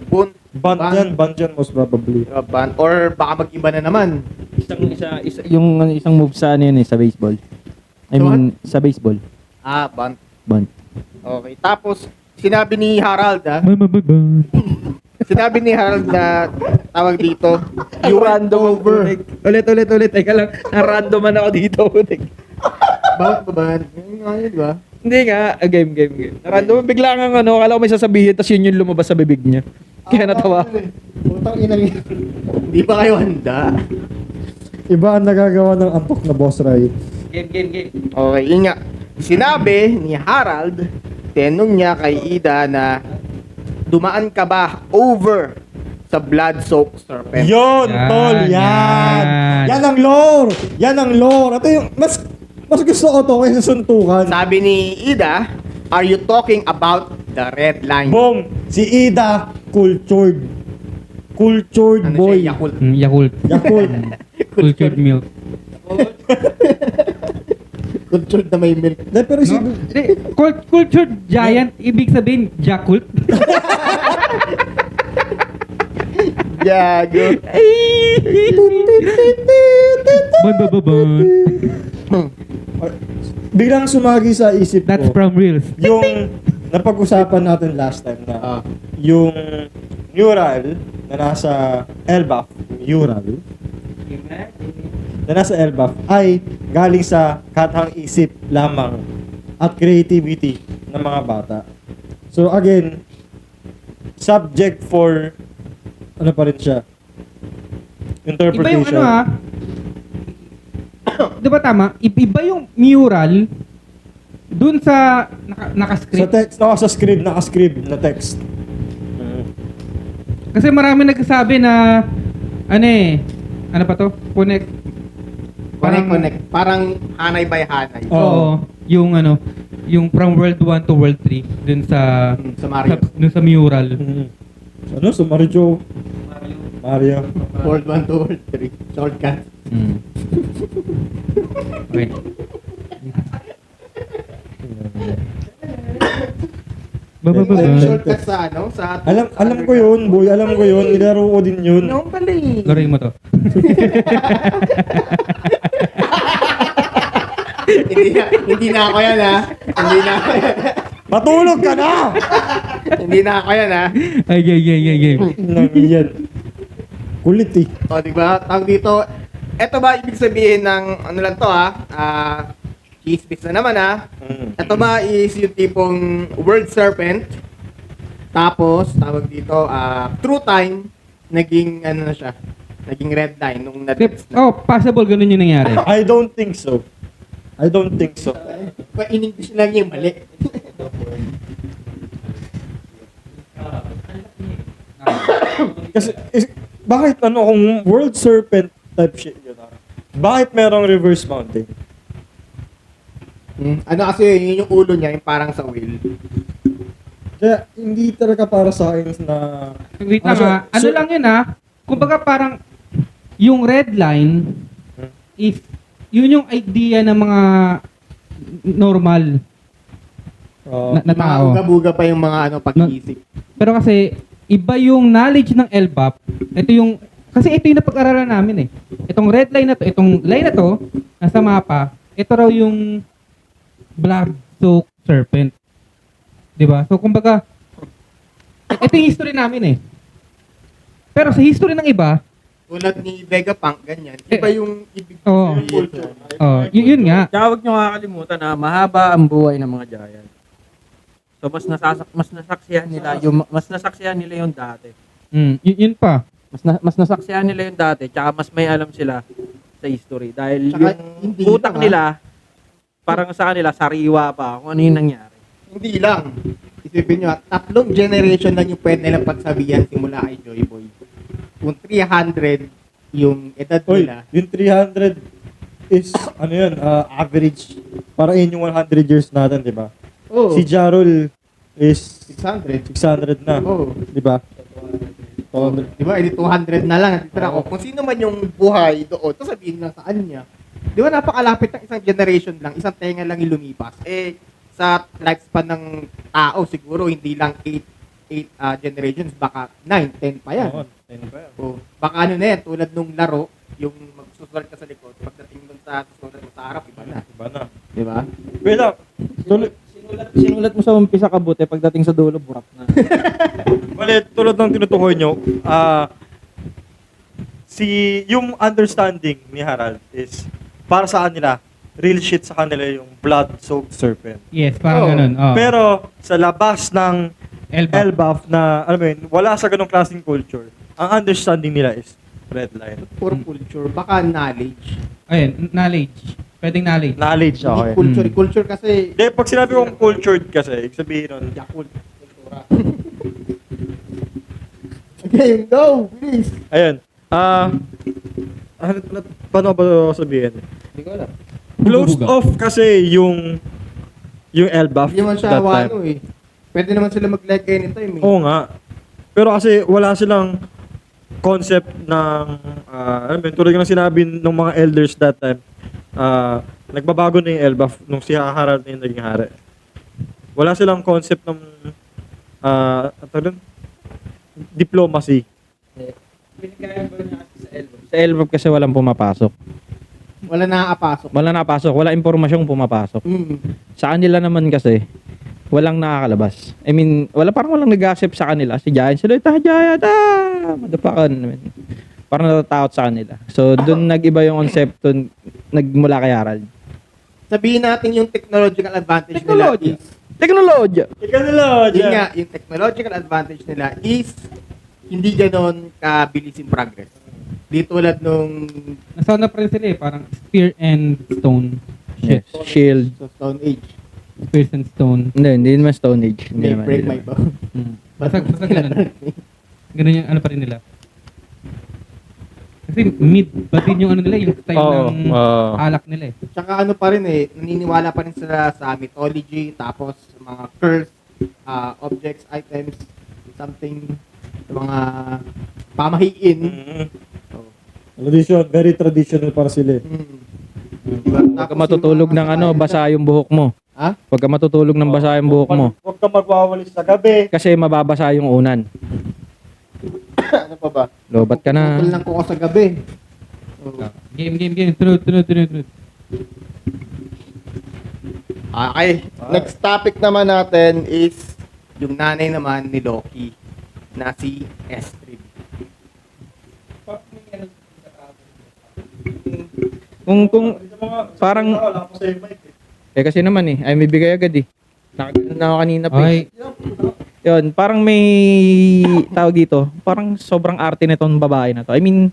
Band yan, most probably. Bant. Or baka mag-iba na naman. Yung isang move sa ano yun eh, sa baseball. I mean, sa baseball. Bant. Bond. Okay. Tapos, sinabi ni Harald, sinabi ni Harald na tawag dito, you went over. Ulit. Teka lang. Na-randoman ako dito. Bakit ba ba? Yung nga yun, di ba? Hindi nga. Game. Na-randoman. Bigla nga ano. Akala ko may sasabihin. Tapos yun yung lumabas sa bibig niya. Kaya natawa. Putang inang yun. Hindi ba kayo handa? Iba ang nagagawa ng antok na boss ride. Game. Okay, yun nga. Sinabi ni Harald, tenong niya kay Ida na dumaan ka ba over sa blood-soaked serpent? Yon, Yan, tol, yan. yan. Yan ang lore. Ito yung, mas gusto ko to kaysa suntukan. Sabi ni Ida, are you talking about the red line? Boom! Si Ida, cultured. Cultured Ano boy. siya, Yakult? Yakult. Yakult. Cultured milk. Cultured na may milk. Dahil pero si... No? Cultured giant, ibig sabihin, Yakult. Gago. Biglang sumagi sa isip That's ko. from Reels. Yung napag-usapan natin last time na Ah. yung mural na nasa Elbaf, na nasa Elbaf ay galing sa katang isip lamang at creativity ng mga bata. So again, subject for ano pa rin siya? Iba Interpretation. yung ano Di ba tama? Iba yung mural dun sa Sa naka-script. text, sa script, naka-script na text. Kasi marami nagsasabi na ano pa to? Connect. Connect. Parang hanay by hanay. Oo. Yung from World 1 to World 3 dun sa Sa Mario. dun sa mural. Ano? Sa Mario. Mario. World 1 to World 3. Shortcut. Okay. Shortcut sa ano? Sa Alam ko yun, boy. Alam ko yun. Nilaro ko din yun. No, bali. Laruin mo to. hindi na ako yan ha. Hindi na ako yan. Matulog ka na! Hindi na ako yan ha. Ay, game. Yan. Kulit eh. O, di ba? Tawag dito, eto ba ibig sabihin ng ano lang to ha? Chismis na naman ha. Ito ba is yung tipong word serpent? Tapos, tawag dito, true time, naging ano na siya, naging red line nung na-text na. Oh, possible ganun yung nangyari. I don't think so. In-English lang yung mali. Kasi, bakit kung world serpent type shit yun, bakit merong reverse mountain? Ano kasi yun yung ulo niya, yung parang sa whale. Kaya, hindi talaga para sa akin na... Wait lang ha. Ano lang yun ha? Kumbaga parang yung red line is yun yung idea ng mga normal na Mga tao. uga-buga pa yung mga ano pag-iisip. Pero kasi iba yung knowledge ng LBAP. Ito yung kasi ito yung napag-aralan namin eh. Itong red line na to, itong line na to nasa mapa, ito raw yung black soak serpent. 'Di ba? So kumbaga ito yung history namin eh. Pero sa history ng iba, Tulad ni Vegapunk, ganyan. Iba yung ibig Oo. sabihin culture. yun nga. Tsaka huwag nyo kakalimutan na mahaba ang buhay ng mga giant. So mas nasaksihan nila yung dati. Yun pa. Mas nasaksihan nila yung dati, tsaka mas may alam sila sa history dahil Tsaka yung hindi utak lang, nila parang sa kanila sariwa pa kung ano yung nangyari. Hindi lang. Isipin nyo, 3 generation lang yung pwede nilang pagsabihan simula kay Joy Boy. Kung 300 yung edad Oy, nila, yung 300 is, average. Para yun yung 100 years natin, di ba? oh, Si Jarol is 600. 600 na, Oh, di ba? di ba? Edi 200 na lang. Natitira ko. Kung sino man yung buhay doon, sasabihin lang sa kanya. Di ba napakalapit ng isang generation lang, isang tenga lang yung lumipas. Sa lifespan ng tao, siguro hindi lang 8 generations, baka 9, 10 pa yan. Oo, 10 pa yan. Baka ano na yan, tulad nung laro, yung magsusulat ka sa likod, pagdating dun sa susulat mo sa harap, iba na. Iba na. Di ba? Wait lang. Sinulat mo sa umpisa kabuti, pagdating sa dulo, burak na. Mali, tulad ng tinutukoy nyo, yung understanding ni Harald is, para sa kanila, real shit sa kanila yung blood-soaked serpent. Yes, parang Oo. ganun. Oh. Pero, sa labas ng LBAP. LBAF na, alam mo yun, wala sa ganong klaseng culture, ang understanding nila is red line. Pure culture, baka knowledge. Ayun, knowledge. Pwedeng knowledge. Knowledge, Hindi okay. culture. Mm. Culture kasi, Hindi, pag sinabi kong cultured kasi, ibig sabihin nun, Yakult. Kultura. Okay, go, please. ayun, paano ba sabihin? Hindi ko alam. Closed Huga-huga. off kasi yung LBAF Hindi man siya that time. wano eh. Pwede naman sila mag-like anytime eh. Oo nga. Pero kasi wala silang concept ng, alam mo yun, tulad ng sinabi ng mga elders that time, nagbabago na yung LBAF nung si Harald na yung naging hari. Wala silang concept ng, diplomacy. Sa LVAP kasi walang pumapasok. Wala nakakapasok. Wala nakapasok, wala impormasyong pumapasok. Sa kanila naman kasi, walang nakakalabas. I mean, parang walang nag-accept sa kanila. Si Giant, sila, Giant, madapakan. Parang natatakot sa kanila. So, doon nag-iba yung konsepto nagmula kay Harald. Sabihin natin yung technological advantage nila is, Teknolohiya! yun nga, yung technological advantage nila is hindi ganon kabilis yung progress. Di tulad nung Nasana pa rin sila eh. Parang spear and stone. Shit. Yes. Shield. sa Stone Age. Spears and stone. Hindi naman Stone Age. Hindi May naman. break hindi my naman. bow. Basta ganun. Ganun yung ano pa rin nila. Kasi mid ba din yung ano nila, yung style ng alak nila eh. Tsaka ano pa rin eh, naniniwala pa rin sila sa mythology, tapos mga curse, objects, items, something, mga pamahiin. Tradition, very traditional para sila. Diba? Huwag ka matutulog ng basa yung buhok mo. Ha? Huwag ka matutulog ng basa yung buhok mo. Huwag ka magwawalis sa gabi. Kasi mababasa yung unan. Ano pa ba? Lobat ka na. Puputol ng kuko sa gabi. Oh. Game. Tunod. Okay. Next topic naman natin is yung nanay naman ni Loki na si Estrid. Kung parang kasi naman ay may bigay agad eh. Nakagano na ako kanina pa. Okay. Yun, parang may tawag dito, parang sobrang arte nitong babae na to. I mean,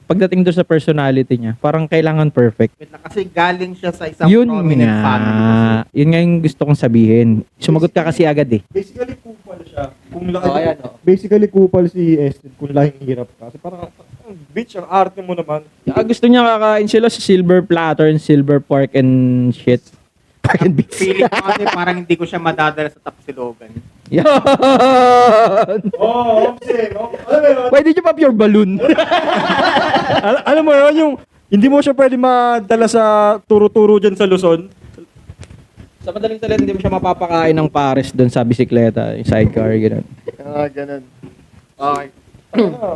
pagdating doon sa personality niya, parang kailangan perfect. Kasi galing siya sa isang Yun prominent family. nga. Yun nga yung gusto kong sabihin. Sumagot ka kasi agad eh. Basically, kupal siya. Kung laki, Oh, ayan, oh. Basically, kupal si Estrid kung laking hirap ka. Kasi parang, bitch, ang arte mo naman. Gusto niya kakain sila sa silver platter and silver pork and shit. Pork and beef. Feeling ko kasi parang hindi ko siya madadala sa Tapsilogan. Yan! Oo, kasi, alam mo yun, Pwede niyo pa pure balloon. alam mo yun, yung, hindi mo siya pwede madala sa turo-turo dyan sa Luzon. Sa madaling salita, hindi mo siya mapapakain ng pares doon sa bisikleta, yung sidecar, gano'n. Ganun. Okay.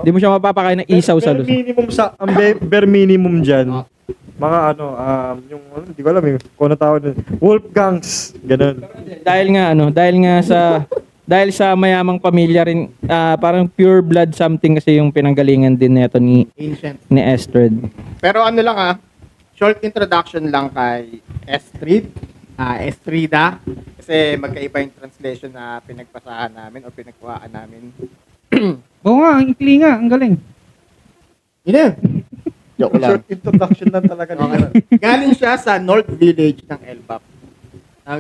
Hindi mo siya mapapakain ng isaw sa Bare Luzon. minimum ang bare minimum dyan. Mga yung, hindi ko alam yung kung ano tawag nun. Wolfgangs, ganun. Dahil sa mayamang pamilya rin, parang pure blood something kasi yung pinanggalingan din nito ni Ancient. Estrid. Pero ano lang short introduction lang kay Estrid. Estrida. Kasi magkaiba yung translation na pinagpasahan namin o pinagkuhaan namin. Oo nga, ang ikli nga, ang galing. Ina! Joke lang. Short introduction lang talaga nila. Galing siya sa North Village ng Elbap.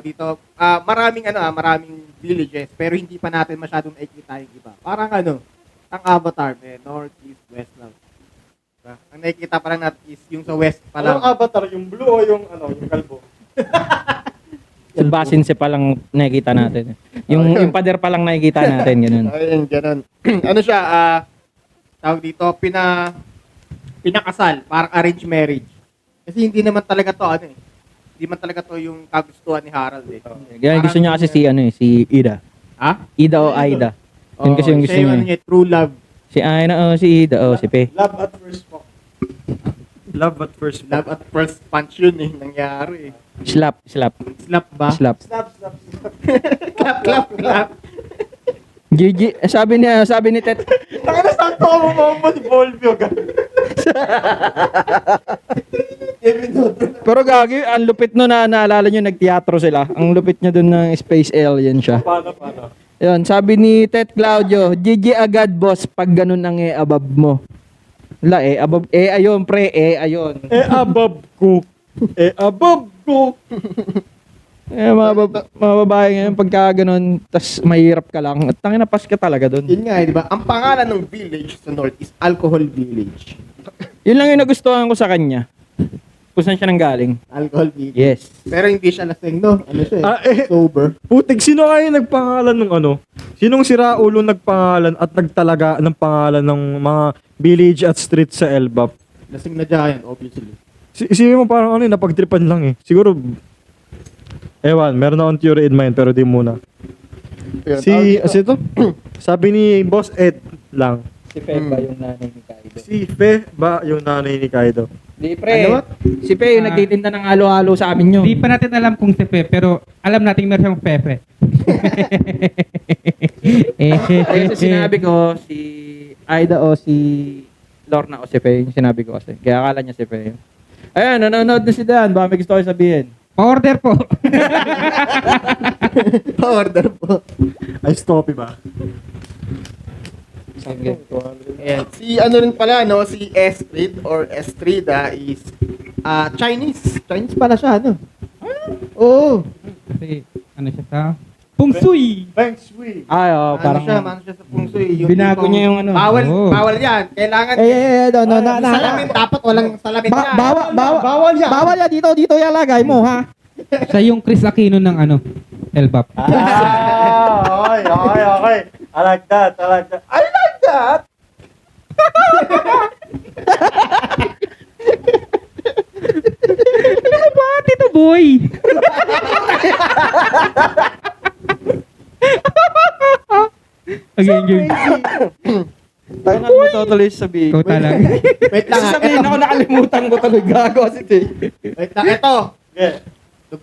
Dito, maraming villages, pero hindi pa natin masyadong nakikita yung iba. Parang ang Avatar, North, East, West lang. Diba? Ang nakikita pa lang natin is yung sa West pa lang. Anong avatar? Yung blue o yung kalbo? Sa Basinse pa lang nakikita natin. Yung pader pa lang nakikita natin, ganun. Ayun, ganun. Ano siya, tawag dito, pinakasal, parang arranged marriage. Kasi hindi naman talaga to, hindi man talaga to yung kagustuhan ni Harold eh. Ganyan gusto niya kasi si Ida. Ha? Ida o Aida. Yun kasi yung gusto siya yung niya. true love. Si Aina o si Ida o si Pe. Love at first fuck. Love at first fuck. Love at first punch yun nangyari eh. Slap. Slap ba? Slap. Clap. Gigi, sabi ni Tet, Nakita saan ko mo si Volvio. pero gagi, ang lupit no na naalala nyo, nagteatro sila. Ang lupit niya dun ng Space Alien siya. Paano? Yun, sabi ni Tet Claudio, Gigi agad boss pag ganun ang above mo. Wala above, ayun pre, ayun. Above ko. Above ko. Mga babae ngayon, pagka ganun, tas mahirap ka lang, at tangina pas ka talaga dun. Yun nga, di ba? Ang pangalan ng village sa North is Alcohol Village. Yun lang yung nagustuhan ko sa kanya. Kung saan siya nanggaling. Alcohol Village. Yes. Pero hindi siya lasing, no? Ano siya sober. Putig, sino kayo nagpangalan ng Sinong si Raulo nagpangalan at nagtalaga ng pangalan ng mga village at street sa Elbap? Lasing na giant, obviously. Isipin mo parang napagtripan lang eh. Siguro, meron akong theory in mind pero di muna. Ito? Sabi ni Boss Ed lang. Si Fe ba yung nanay ni Kaido? Si Fe ba yung nanay ni Kaido? Di pre, Ano? si Fe yung nagtitinda ng halo-halo sa amin yun. Hindi pa natin alam kung si Pe, pero alam natin meron siyang Pepe. Kasi sinabi ko, si Aida o si Lorna o si Fe, yung sinabi ko kasi. Kaya akala niya si Fe. Ayan, nanonood na si Dan. Baka may gusto kayo sabihin. Pa-order po. Pa-order po. Ay, stopy ba? Ayan. Si rin pala, no? Si Estrid or Estrida is Chinese. Chinese pala siya, Oo. Kasi, siya sa... Pungsuy! Feng Shui. Ay, parang... Mano siya sa Feng Shui. Yung Binago tipong niya yung ano. Oo. Bawal yan. Kailangan... salamin, dapat walang salamin yan. Bawal yan. Dito ilagay mo, ha? Siya yung Chris Aquino ng Elbap. Okay. I like that. Ano ba, Tito Boy? Again. Tayo na mo tuloy sabihin. Ikaw talaga. Wait lang, Sabihin ako, nakalimutan ko tuloy. Gago si Tay. Wait lang, ito. Yeah.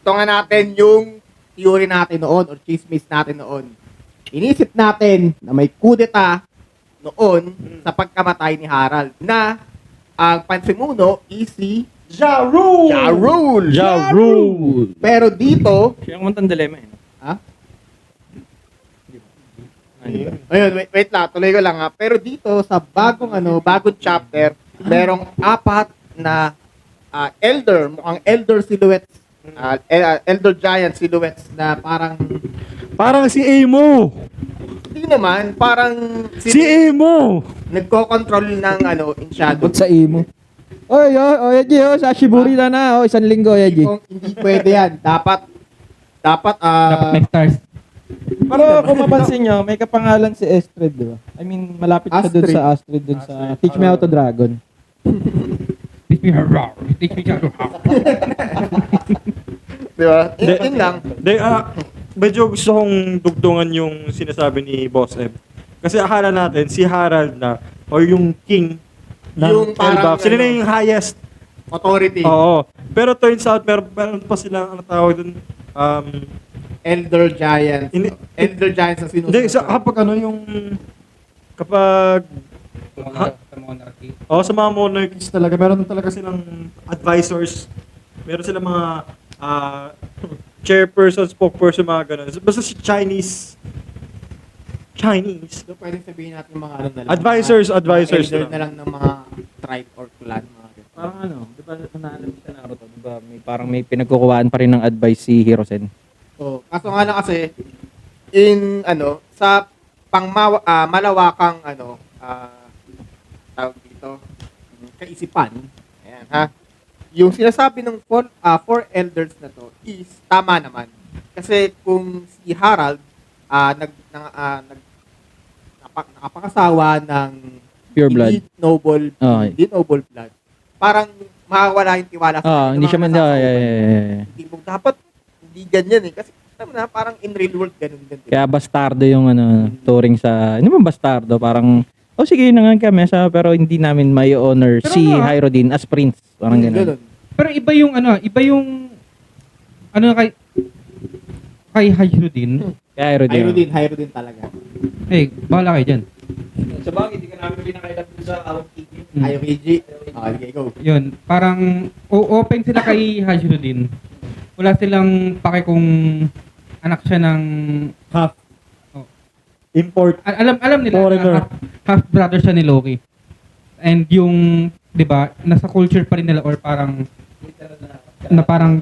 ito nga natin yung theory natin noon or chismis natin noon. Inisip natin na may kudeta noon sa pagkamatay ni Harald na ang pansimuno is si Ja Rule! Ja Rule. Ja Rule. Pero dito, Siya ang muntang dilema eh. ha? Ayun, wait lang, tuloy ko lang ha. Pero dito sa bagong chapter, merong 4 na mukhang elder silhouettes, elder giant silhouettes na Parang si Emo! hindi naman, parang Si Emo! nagko-control ng in shadow. Ba't sa imo? Oy, Yaji, Sashiburi na, isang linggo, Yaji. Hindi pwede yan. Dapat Dapat may stars. Pero kung mapansin nyo, may kapangalan si Astrid, di ba? I mean, malapit siya dun Astrid. sa Astrid, dun sa Teach Me How to Dragon. Teach me how to teach me how to Di ba? Yun lang. Medyo gusto kong dugtungan yung sinasabi ni Boss M. Kasi akala natin si Harald na o yung king ng Yung parang, Elbaf. Sila na yung highest. Authority. Oo. Pero turns out meron pa silang tawag dun Elder Giants. Hindi- Elder Giants na sinusunod. hindi kapag kapag sa monarchy. sa mga monarchies talaga meron talaga silang advisors. Meron silang mga chairperson, spokesperson, mga ganun. Basta si Chinese. So, pwedeng sabihin natin mga na lang. Advisors Elder lang. na lang ng mga tribe or clan. Mga ganun. Parang di ba naalam sa Naruto, di ba may pinagkukuhaan pa rin ng advice si Hirosen. So, kaso nga lang kasi, sa malawakang, tawag dito, kaisipan, ayan ha, yung sinasabi ng four elders na to is tama naman. Kasi kung si Harald, nakapakasawa ng Pure blood. hindi noble blood, parang mawawala yung tiwala sa Hindi siya man Tipong dapat hindi ganyan eh. Kasi alam na, parang in real world ganun din. Kaya bastardo yung touring sa, ano man bastardo, parang, sige na nga kami pero hindi namin may honor Pero si ano, Hyrodin as prince. Parang gano'n. Pero iba yung kay Hyrodin. Kaya Hyrodin. Hyrodin talaga. Eh, bahala kayo dyan. Sa bagay, hindi ka namin pinakailan sa Awakiki. Ayaw KG. Okay, go. Yun, parang open sila kay Hyrodin. Wala silang pake kung anak siya ng Half. Oh. Import. Alam nila Foreigner. na half brother siya ni Loki. And yung, 'di ba, nasa culture pa rin nila or parang parang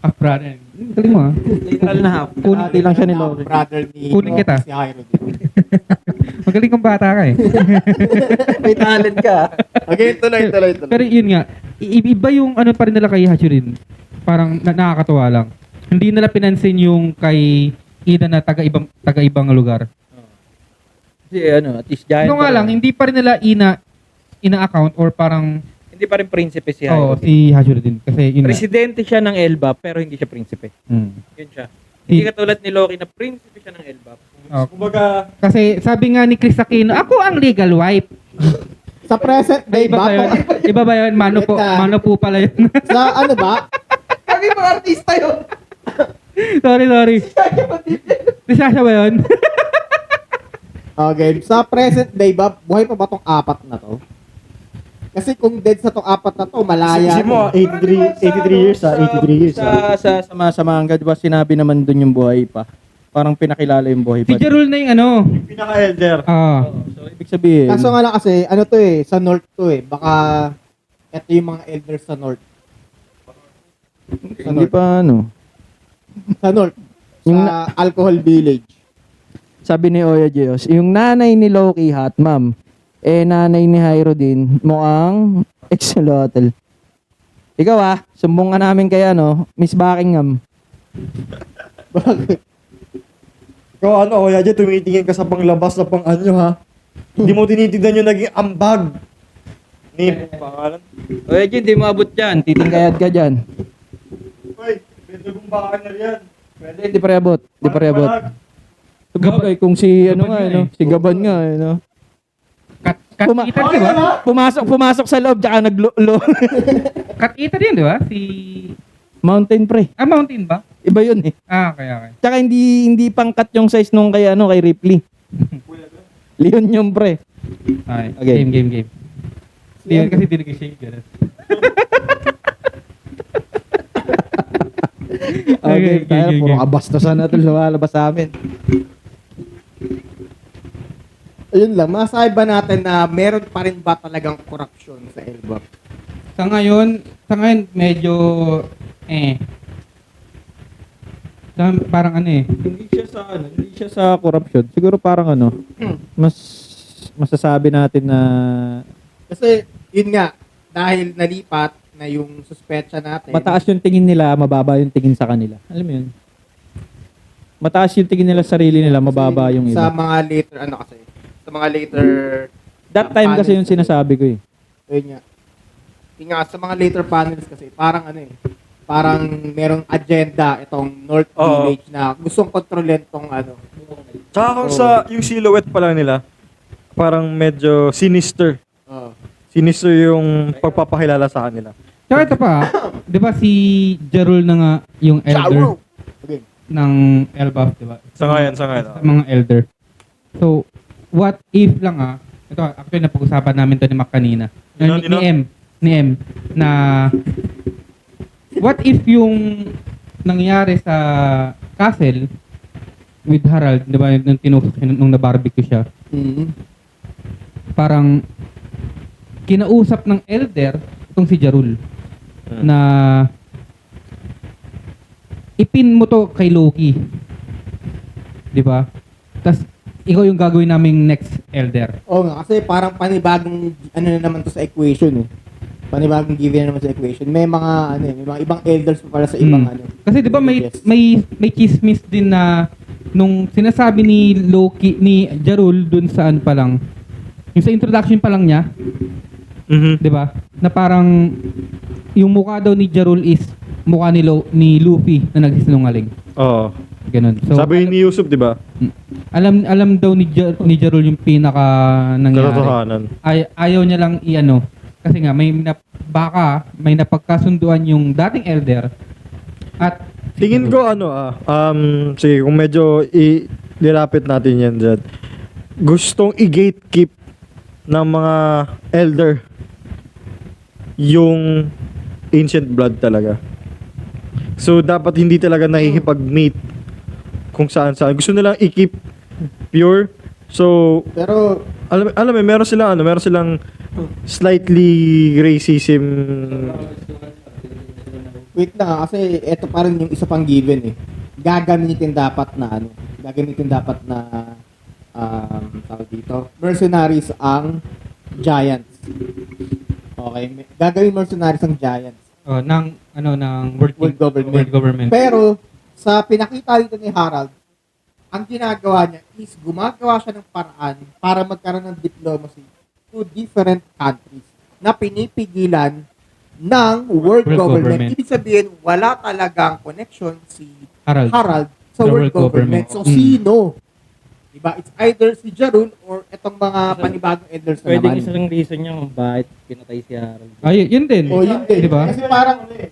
half brother. Galing mo ah. Literal na half. Kunti lang siya ni Loki. Brother ni Kunin kita. si Hyrodin. Magaling kang bata ka eh. May talent ka. Okay, tuloy. Pero yun nga, iba yung ano pa rin nila kay Hyrodin. Parang nakakatuwa lang. Hindi nila pinansin yung kay Ida na taga-ibang lugar. Kasi at least giant. Ito nga lang, hindi pa rin nila ina-account or parang hindi pa rin prinsipe si oh, Hyrodin. si Hyrodin. Kasi yun nga. Presidente siya ng Elbaf pero hindi siya prinsipe. Yun siya. Hindi katulad ni Loki na prinsipe siya ng Elbaf. Oh, Kumbaga, kasi sabi nga ni Chris Aquino, ako ang legal wife. Sa present day Iba ba ba? yun? Iba ba yun? Mano po pala yun. Sa ano ba? Kami mga artista yun. sorry. Di Sasha ba yun? Okay, sa present day ba, buhay pa ba tong 4 na to? Kasi kung dead sa tong 4 na to, malaya. si mo, 83 years 83 years. Sa manga, di ba sinabi naman dun yung buhay pa. Parang pinakilala yung buhay Si pa. Jerul na yung ano. Pinaka-elder. So, ibig sabihin, Kaso nga lang kasi, ano to eh, sa north to eh. Baka, ito yung mga elders sa north. hindi pa Sa north. Sa alcohol village. sabi ni Oya Geos, yung nanay ni Loki hot, ma'am, nanay ni Hyrodin, mukhang ex-hotel. Ikaw sumbong ka namin kaya Miss Buckingham. Bakit? Ikaw Kuya Jay, tumitingin ka sa panglabas na pang-anyo ha. Hindi mo tinitignan yung naging ambag. Ni pangalan. Oye, hindi mo abot dyan. Titingkayad ka dyan. Uy, pwede kong baka na riyan. Hindi pa rebot. Hindi pa rebot. Sabagay kung si si Gaban nga Kat-ita di ba? Pumasok sa loob tsaka naglo. Kat-ita din di ba? Si Mountain pre. Ah, mountain ba? Iba yun eh. Ah, okay. Tsaka hindi pangkat yung size nung kay Ripley. Leon yung pre. Okay. Okay. Game. Hindi kasi di nag-shake. Ganun. Okay, tayo. Puro game. kabastusan na ito lumalabas sa amin. Ayun lang, masabi ba natin na meron pa rin ba talagang corruption sa LBAP? Sa ngayon medyo parang ano eh. Hindi siya sa corruption. Siguro parang mas masasabi natin na Kasi, yun nga, dahil nalipat na yung suspecha natin. mataas yung tingin nila, mababa yung tingin sa kanila. Alam mo yun? Mataas yung tingin nila sa sarili nila, mababa yung Sa iba. mga later, sa mga later... That time kasi yung sinasabi ko eh. Yun nga. Yun nga, sa mga later panels kasi, parang parang merong agenda itong North Oo. Village na gustong kontrolin tong Tsaka kung sa yung silhouette pa lang nila, parang medyo sinister. Sinister yung pagpapakilala sa kanila. Tsaka ito pa, di ba si Jarul na nga yung elder Okay. ng LBAF, di ba? Sa ngayon. Sa mga elder. So, what if lang ito actually napag-usapan namin to ni Mac kanina. Ni M, na what if yung nangyari sa castle with Harald, di ba, nung tinusok siya, nung na-barbecue siya, parang kinausap ng elder itong si Jarul na ipin mo to kay Loki. Di ba? Tapos ikaw yung gagawin naming next elder. Oo nga, kasi parang panibagong na naman to sa equation eh. Panibagong given na naman sa equation. May mga may mga ibang elders pa pala sa ibang Kasi 'di ba may villages. may chismis din na nung sinasabi ni Loki ni Jarul dun saan pa lang yung sa introduction pa lang niya, Mhm. 'di ba? Na parang yung mukha daw ni Jarul is mukha ni Luffy na nagsisinungaling. Oo. Ganun. So Sabi ni Yusuf, di ba? alam daw ni Jarul yung pinaka nangyari. Katotohanan. Ayaw niya lang kasi nga baka may napagkasunduan yung dating elder at Tingin ko sige, kung medyo ilapit natin yan dyan. Gustong i-gatekeep ng mga elder yung ancient blood talaga. So, dapat hindi talaga nakikipag-meet kung saan-saan. Gusto nilang i-keep pure. So, Pero alam mo, meron silang slightly racism. wait lang kasi ito pa rin yung isa pang given eh. Gagamitin dapat na tawag dito, mercenaries ang giants. Okay, gagawin mercenaries ang giants. ng world government. Pero sa pinakita dito ni Harald, ang ginagawa niya is gumagawa siya ng paraan para magkaroon ng diplomacy to different countries na pinipigilan ng world government. Ibig sabihin, wala talagang connection si Harald sa The world world government. government. So, sino? Diba? It's either si Jarul or itong mga panibagong elders na Pwedeng naman. isang reason niya kung bakit pinatay si Harold. Ay, yun din. O, yun din. Di ba? Kasi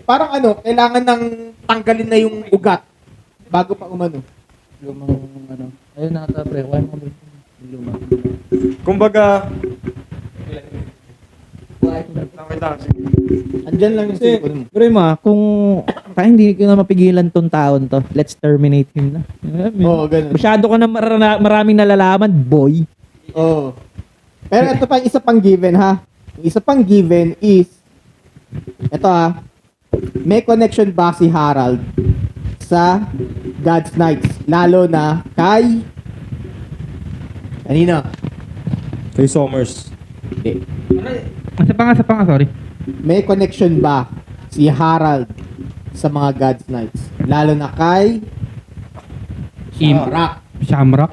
parang kailangan ng tanggalin na yung ugat bago pa umano. Ayun nata pre. Why mo luma? Kumbaga, Andyan lang yung cellphone mo. Pero kung hindi ko na mapigilan tong taon to, let's terminate him na. Oo, ganun. Masyado ka na maraming nalalaman, boy. Oo. Pero ito pa yung isa pang given ha. Yung isa pang given is ito may connection ba si Harald sa God's Knights? Lalo na kay kanina? kay Somers. Hindi. Sa panga, sorry. May connection ba si Harald sa mga God's Knights? Lalo na kay Shamrock. Shamrock.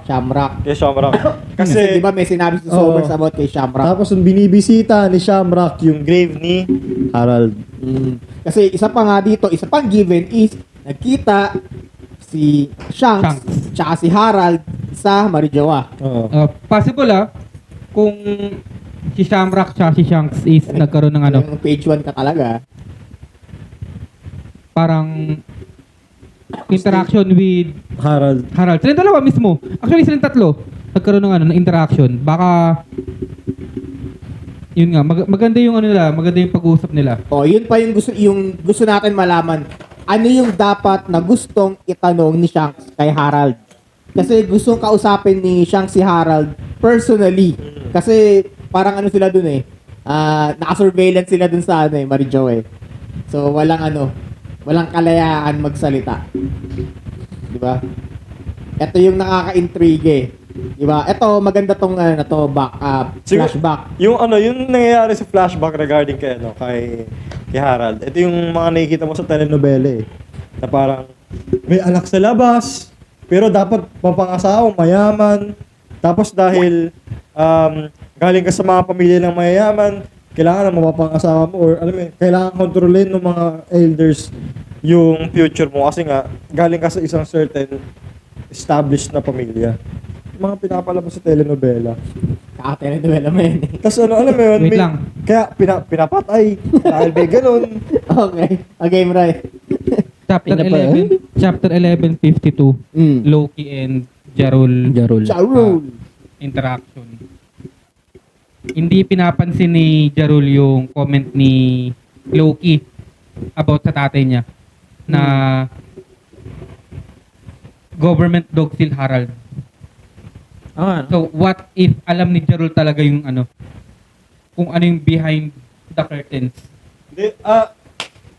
Kay Shamrock. Kasi di Kasi, ba may sinabi si Somers about kay Shamrock? Tapos nung binibisita ni Shamrock yung grave ni Harald. Kasi isa pa nga dito, isa pang given is nagkita si Shanks tsaka si Harald sa Marijoa. oo. Possible kung si Shamrock tsaka si Shanks is nagkaroon ng Yung page 1 ka talaga. parang interaction with Harald. Harald. Silang dalawa mismo. Actually, silang tatlo. Nagkaroon ng ng interaction. Baka yun nga, maganda yung maganda yung pag-uusap nila. O, yun pa yung gusto natin malaman. Ano yung dapat na gustong itanong ni Shanks kay Harald? Kasi gustong kausapin ni Shanks si Harald personally. Kasi parang ano sila dun naka-surveillance sila dun sa Marijo eh. So, walang kalayaan magsalita. Di ba? Ito yung nakaka-intrigue. Di ba? Ito, maganda tong flashback. Yung nangyayari sa flashback regarding kay Harald. Ito yung mga nakikita mo sa telenovela eh. Na parang may anak sa labas, pero dapat mapangasawa, mayaman. Tapos dahil galing ka sa mga pamilya ng mayayaman, kailangan na mapapangasawa mo or kailangan kontrolin ng mga elders yung future mo kasi nga galing ka sa isang certain established na pamilya. Yung mga pinapalabas sa telenovela. Kaka-telenovela mo yan eh. Tapos alam mo yun, Wait lang. kaya pinapatay dahil may ganun. Okay. Okay, Mray. Chapter Ano pa 11, chapter 1152, Loki and Jarul Charul. interaction. Hindi pinapansin ni Jarul yung comment ni Loki about sa tatay niya na government dog still Harald. So, what if alam ni Jarul talaga yung kung ano yung behind the curtains?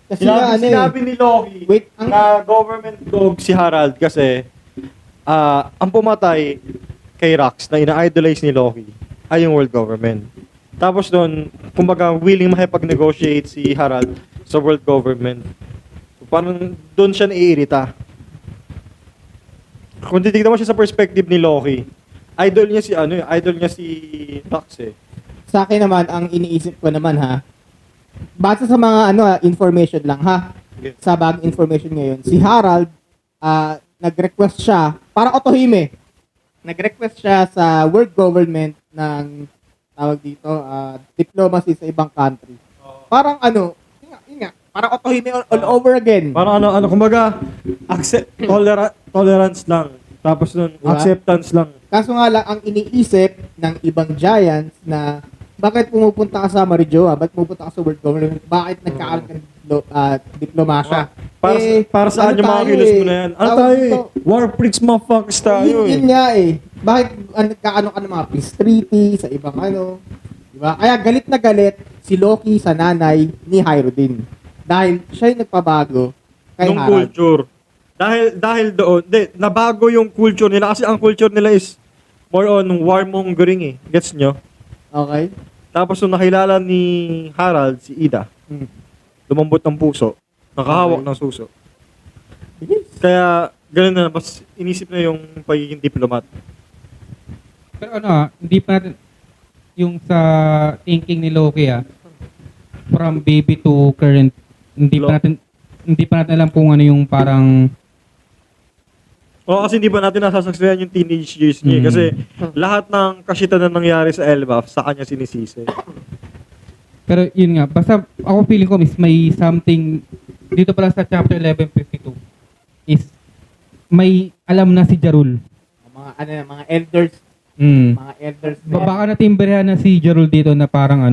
Kasi nga, Sinabi ni Loki Wait, na government dog si Harald kasi ang pumatay kay Rax na ina-idolize ni Loki ay yung world government. Tapos doon, kumbaga willing makipag-negotiate si Harald sa world government. So, parang doon siya naiirita. Kung titignan mo siya sa perspective ni Loki, idol niya si Rax eh. sa akin naman, ang iniisip ko naman base sa mga information lang sa bagong information ngayon, si Harald, nag-request siya, para otohime, nag-request siya sa world government ng, tawag dito, diplomacy sa ibang country. Parang yun nga, parang otohime all over again. Parang kumbaga, tolerance lang. Tapos nun, Diba? acceptance lang. Kaso nga lang, ang iniisip ng ibang giants na bakit pumupunta ka sa Marijoa? Bakit pumupunta ka sa world government? Bakit nagkakaroon ka ng diplomasya? Para saan yung mga kilos mo na yan? Ano tawag tayo dito, War freaks motherfuckers tayo yun nga Bakit nagkakaroon ka ng mga peace treaty sa ibang Diba? Kaya galit na galit si Loki sa nanay ni Hyrule. Dahil siya yung nagpabago kay Nung Harald. culture. Dahil doon, nabago yung culture nila kasi ang culture nila is more on warmongering eh. Gets nyo? Okay? Tapos nung nakilala ni Harald, si Ida, lumambot ng puso, nakahawak ng suso. Kaya, ganun na, mas inisip na yung pagiging diplomat. Pero hindi pa natin, yung sa thinking ni Loki from baby to current, hindi pa natin alam kung ano yung parang Kasi hindi ba natin nasasaksihan yung teenage years niya kasi lahat ng kasita na nangyari sa Elbaf, sa kanya sinisisi. pero yun nga, basta ako feeling ko may something dito pala sa chapter 1152 is may alam na si Jarul. Mga elders. Mm. Mga elders. Baka natimberhan na si Jarul dito na parang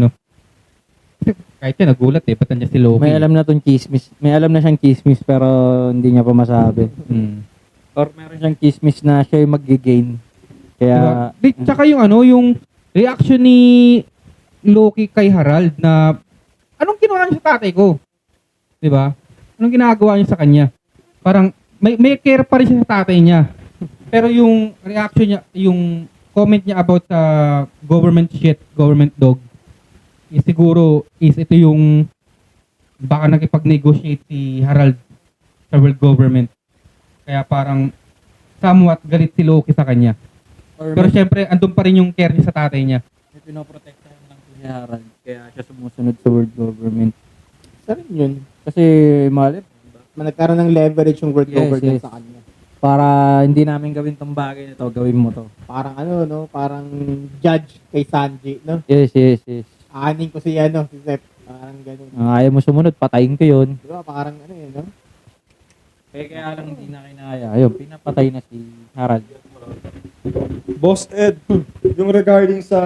kahit siya nagulat ba't nandiyan si Loki? May alam na tong chismis. May alam na siyang chismis pero hindi niya pa masabi. Mm. Or meron siyang chismis na siya yung mag-gain. Kaya, Tsaka yung reaction ni Loki kay Harald na anong ginawa niya sa tatay ko? 'Di ba? Anong ginagawa niya sa kanya? Parang may care pa rin siya sa tatay niya. Pero yung reaction niya, yung comment niya about sa government dog, siguro ito yung baka nakipag-negotiate si Harald sa world government. Kaya parang somewhat galit si Loki sa kanya. Pero syempre, andun pa rin yung care niya sa tatay niya. may pinoprotektahan lang si Harald. Kaya siya sumusunod sa world government. Isa rin yun. Kasi, malip, Nagkaroon ng leverage yung world government yes. sa kanya. para hindi namin gawin tong bagay na to, gawin mo to. Parang parang judge kay Sanji, no? Yes. Aanin ko si Seth. Parang ganun. Ang ayaw mo sumunod, patayin ko yun. Di ba? Parang yun, no? Kaya lang hindi na kinaya. Ayun, pinapatay na si Harald. Boss Ed, yung regarding sa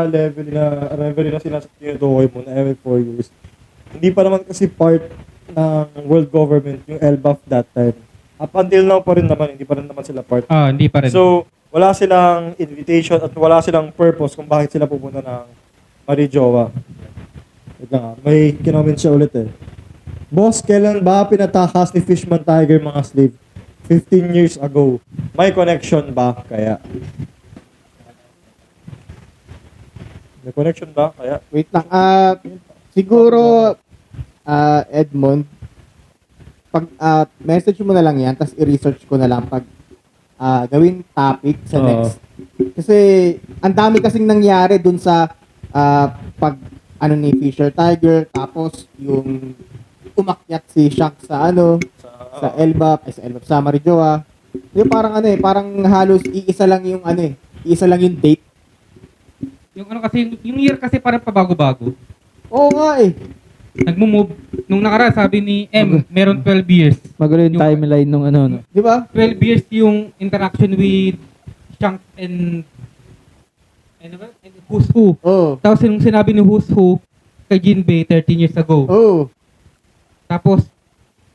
level na sinutukoy mo na every 4 years, hindi pa naman kasi part ng world government yung LBAF that time. Up until now pa rin naman, hindi pa rin naman sila part. Hindi pa rin. So, wala silang invitation at wala silang purpose kung bakit sila pupunta ng Marijoa. Wait lang ah, may kinoment siya ulit eh. Boss, kailan ba pinatakas ni Fishman Tiger mga slave? 15 years ago. May connection ba kaya? May connection ba kaya? Wait lang. Siguro, Edmond, pag message mo na lang yan, tapos i-research ko na lang pag gawin topic sa Oo. next. Kasi, ang dami kasing nangyari dun sa pag ano ni Fisher Tiger, tapos yung umakyat si Shank sa sa Elbap, sa Marijoa. Yung parang parang halos iisa lang yung date. Yung kasi, yung year kasi parang pabago-bago. Oo nga eh. Nagmo-move. Nung nakaraan, sabi ni M, meron 12 years. Magulo yung timeline nung no. Di ba? 12 years yung interaction with Shanks and Who's Who. Oo. Tapos yung sinabi ni Who's Who kay Jinbei 13 years ago. Oo. Tapos,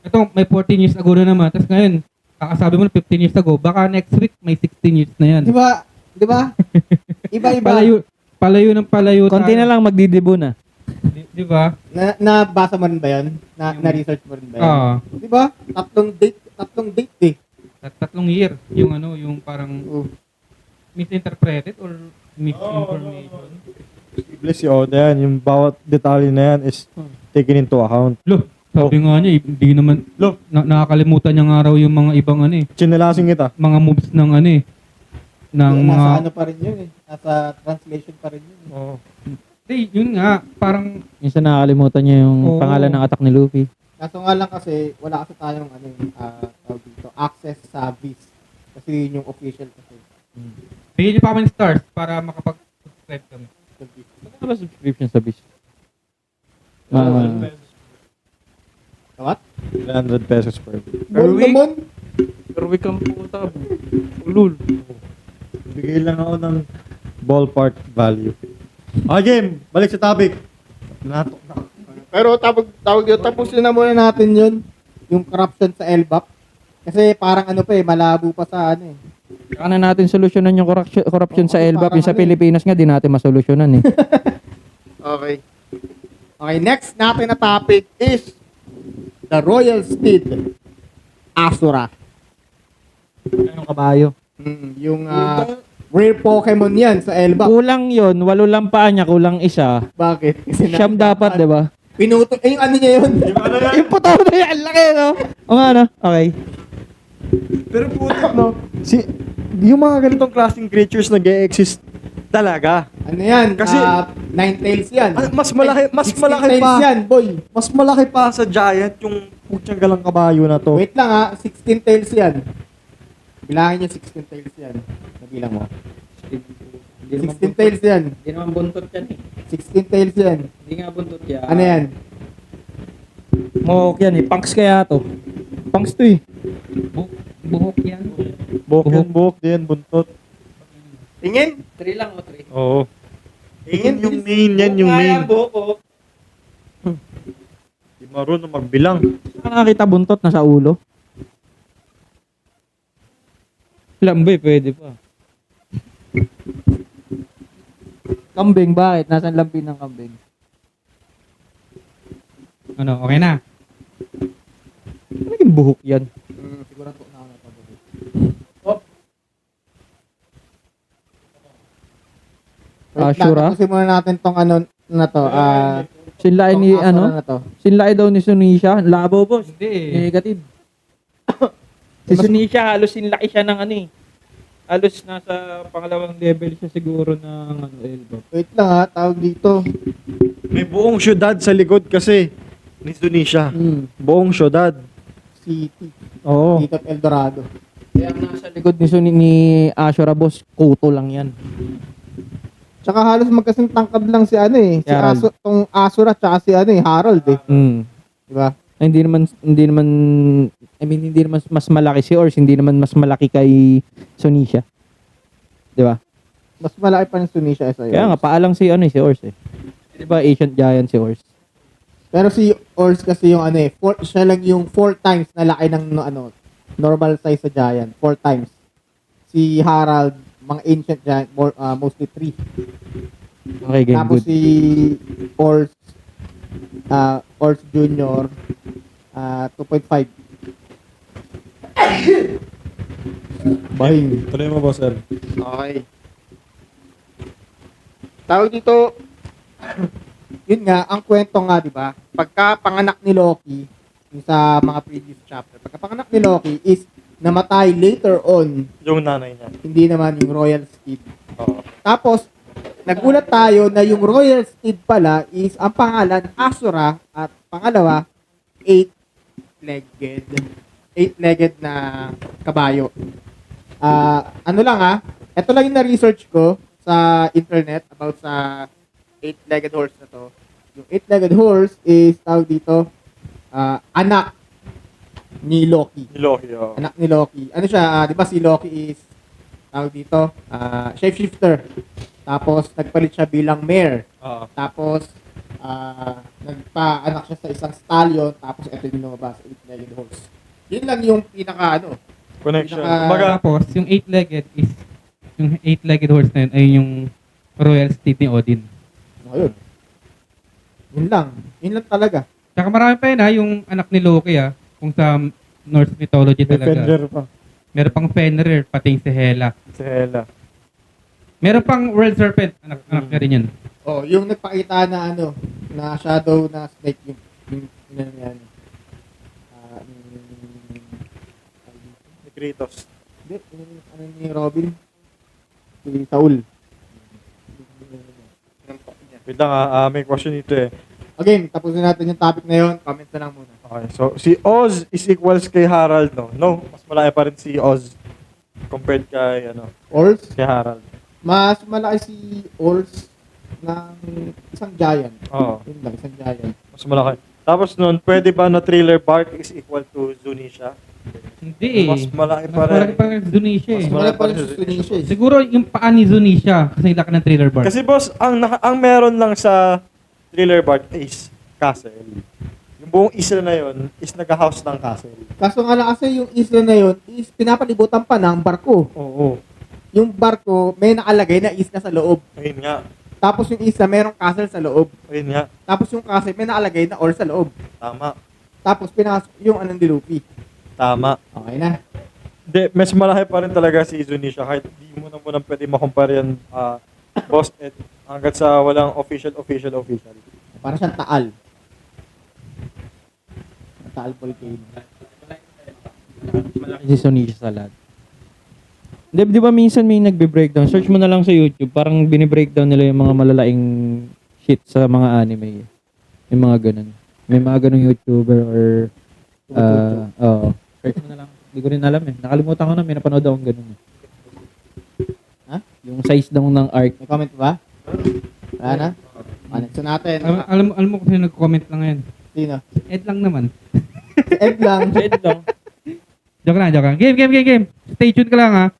ito may 14 years ago na naman. Tapos ngayon, kakasabi mo na 15 years ago. Baka next week may 16 years na yan. Di ba? Di ba? Iba-iba. Palayo ng palayo. Konti na lang magdidibo na. Di ba? Nabasa mo rin ba yun? Na-research mo rin ba yun? Di ba? Tatlong date eh. Tatlong year. Yung yung parang Oo. misinterpreted or misinformation. Bless you all yan. Yung bawat detalye na yan is taken into account. Lo, sabi nga niya, hindi naman, nakakalimutan niya nga raw yung mga ibang Chinalasin kita. mga moves ng ng Nasa mga, pa rin yun eh. Nasa translation pa rin yun eh. Oo. yun nga, parang, Minsan nakakalimutan niya yung Oo. pangalan ng attack ni Luffy. Kaso nga lang kasi, wala kasi tayong tawag dito, access sa Viz. Kasi yun yung official kasi. bigyan niyo pa kami ng stars para makapag-subscribe kami. Ano ba subscription sa Bish? What? 300 pesos per week. Per week? Pero week ang puta. Ulul. Bigay lang ako ng ballpark value. Game, balik sa topic. Pero tawag yun, tapusin na muna natin yun. Yung corruption sa LBAP. Kasi parang malabo pa sa Saka na natin solusyonan yung corruption sa LBAP. Yung sa Pilipinas nga, di natin masolusyonan eh. Okay. Okay, next natin na topic is the Royal Steed Asura. Anong kabayo? Yung rare Pokemon yan sa LBAP. Kulang yon, walo lang paa niya, kulang isa. Bakit? Kasi Siyam dapat, di ba? Pinuto, yung niya yun. Yung puto na yan, laki, no? O nga, no? Okay. Pero putik, no? Yung mga ganitong klaseng creatures nag-e-exist talaga. Ano yan? Kasi- Ninetales yan. Mas malaki 16 pa. tails yan, boy. Mas malaki pa sa giant yung putyang galang kabayo na to. Wait lang 16 tails yan. Bilangin niyo 16 tails yan. Nabilang mo. 16 tails yan. Hindi naman buntot yan eh. 16 tails yan. Hindi nga buntot yan. Ano yan? Mohawk yan eh. Punks kaya to. Punks to eh. Buhok yan. Buhok din, buntot. Tingin? 3 lang o 3. Oo. Yan yung main, yan yung main. Buhok. Di marunong magbilang. Saan nakakita buntot? Nasa ulo. Lamboy, pwede pa. Kambing, bakit? Nasaan lampi ng kambing? Okay na. Naging buhok yan. Siguro po na ako napabuhay. Ashura? Tapusin muna natin tong na to. Sinlay ni, tong Asura ano? na to. Sinlay daw ni Sunisha. Labo, boss. Hindi. Negative. Si Sunisha, halos sinlaki siya ng halos nasa pangalawang level siya siguro ng elbow. Wait lang tawag dito. May buong syudad sa likod kasi ni Tunisia. Buong syudad. City. Oo. Dito at Eldorado. Kaya ang nasa likod ni Ashura, boss, kuto lang yan. Tsaka halos magkasing tangkad lang si si Harold. tong Asura tsaka si Harold eh. Mm. Di ba? hindi naman mas malaki si Ors, hindi naman mas malaki kay Sonisha. 'Di ba? Mas malaki pa ng Sunisha sa Kaya nga paalang si si Ors eh. 'Di ba Ancient Giant si Ors? Pero si Ors kasi yung siya lang yung 4 times na laki ng normal size sa Giant. 4 times. Si Harald, mga Ancient Giant, mostly 3. Okay, game Tapos good. si Ors, Ors Junior, 2.5. Bahing. Tuloy mo, boss Ed. Okay. Tawag dito, yun nga, ang kwento nga, di ba? Pagka panganak ni Loki, yung sa mga previous chapter, pagka panganak ni Loki is namatay later on, Yung nanay niya. hindi naman yung royal steed. Oo. Tapos, nagulat tayo na yung royal steed pala is ang pangalan Asura at pangalawa, 8-legged. 8-legged na kabayo. Ito lang yung na-research ko sa internet about sa 8-legged horse na to. Yung 8-legged horse is tawag dito, anak ni Loki. Ni Loki, oo. Anak ni Loki. Ano siya, di ba si Loki is tawag dito, shapeshifter. Tapos nagpalit siya bilang mare. Oo. Tapos nagpa-anak siya sa isang stallion. Tapos ito yung lumabas, 8-legged horse. Yun lang yung pinaka Connection. Pinaka- Kumbaga, Tapos, yung 8-legged horse na yun ay yung royal steed ni Odin. Ayun. Yun lang. Yun lang talaga. Tsaka marami pa yun yung anak ni Loki kung sa Norse mythology may talaga. Fenrir pa. Meron pang Fenrir, pati yung si Hela. Si Hela. Meron pang World Serpent, anak niya rin yun. Oh, yung nagpakita na na shadow na snake yung yan. Ni Kratos. Hindi, ni Robin. Si Saul. Wait lang may question dito eh. Okay, tapusin natin yung topic na yun. Comment na lang muna. Okay, so si Oz is equals kay Harald, no? No, mas malaki pa rin si Oz compared kay, Ors, kay Harald. mas malaki si Ors ng isang giant. Oo, Yun lang, isang giant. mas malaki. Tapos nun, pwede ba na thriller bark is equal to Zunisha? Hindi Mas malaki pa Mas rin. malaki pa rin Zunisha Mas Mas malaki pa rin si Sunisha eh. Siguro yung paa ni Zunisha kasi laki ng thriller bar. Kasi boss, ang meron lang sa thriller bark is castle. Yung buong isla na yon is nag-house ng castle. Kaso nga lang kasi yung isla na yun is pinapalibutan pa ng barko. Oo. Yung barko may nakalagay na isla sa loob. Ayun nga. Tapos yung isla merong castle sa loob. Ayun nga. Tapos yung castle may nakalagay na or sa loob. Tama. Tapos pinasok yung ni Luffy. Tama. Okay na. Hindi, mas malaki pa rin talaga si Zunisha kahit di mo na pwede makumpare yan, boss, hanggat sa walang official. Para siyang taal. Taal volcano. Malaki si Sonisha sa lahat. Di ba minsan may nagbe-breakdown? Search mo na lang sa YouTube, parang bini-breakdown nila yung mga malalaking shit sa mga anime. Yung mga ganun. May mga ganung YouTuber or search mo na lang. Hindi ko rin alam eh. Nakalimutan ko na, may napanood akong ganun eh. Ha? Yung size daw ng arc. May comment ba? Wala na? Next na natin. Alam mo kung sino nag-comment lang ngayon. Sino? Ed lang naman. Si Ed lang. Shit lang. Joke lang. Game. Stay tuned ka lang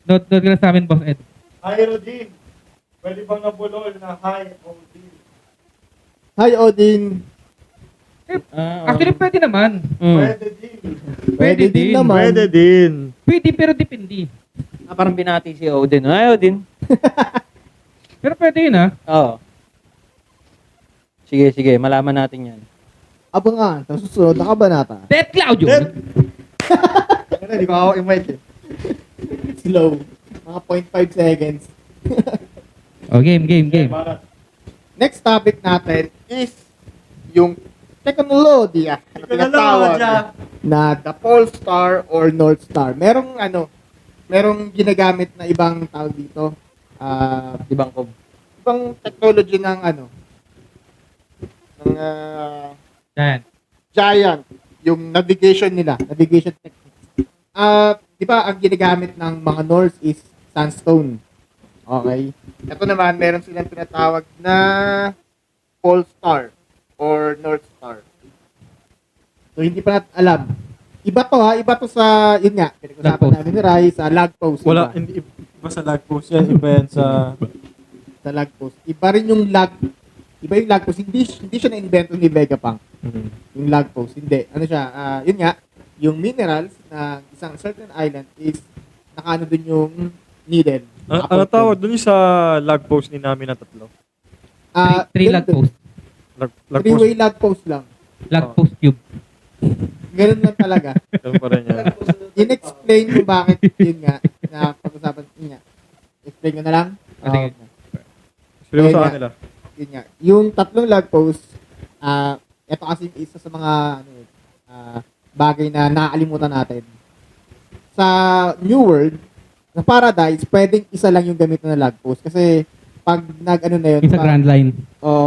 Note ka lang sa amin, Boss Ed. Hi, Rodin. Pwede bang nabulol na hi, Odin? Hi, Odin. Actually, pwede naman. Pwede din. Pwede din naman. Pwede din. Pwede, pero depende. Parang binati si Odin. Ay, Odin. Pero pwede yun Oo. Sige. Malaman natin yan. Abangan. Sa susunod na kabanata. Death Cloud yun. Death. Hindi ko ako invite eh. Slow. Mga 0.5 seconds. Game. Next topic natin is yung teknolohiya na tinatawag na the Polestar or North Star. Merong ginagamit na ibang tawag dito. Ibang ko. Ibang technology ng ng Giant. Yung navigation nila. Navigation techniques. Di ba, ang ginagamit ng mga Norse is sandstone. Okay? Ito naman, meron silang tinatawag na Polestar or North Star. So, hindi pa natin alam. Iba to ha, iba to sa, yun nga, Lag pinag-usapan post. namin ni Rai, sa lag post. Wala, Iba. hindi, iba sa lag post yan, iba yan sa... Sa lag post. Iba rin yung lag, iba yung lag post. Hindi siya na-invento ni Vegapunk. Yung lag post. Hindi. Ano siya, yun nga, yung minerals na isang certain island is nakaano dun yung needle. Ano tawag doon yung sa lag post ni namin na tatlo? Three lag post. Lag post. Three-way lag post lang. Lag post cube. Ganun lang talaga. Ganun pa rin yan. In-explain ko bakit yun nga, na pag-usapan yun nga. Explain ko na lang. Sige. Explain mo Ayun sa nga. kanila. Yun nga. Yung tatlong lag post, ito kasi isa sa mga bagay na nakakalimutan natin. Sa New World, sa Paradise, pwedeng isa lang yung gamit na lag post. Kasi pag nag-ano na yun, Yung sa Grand Line.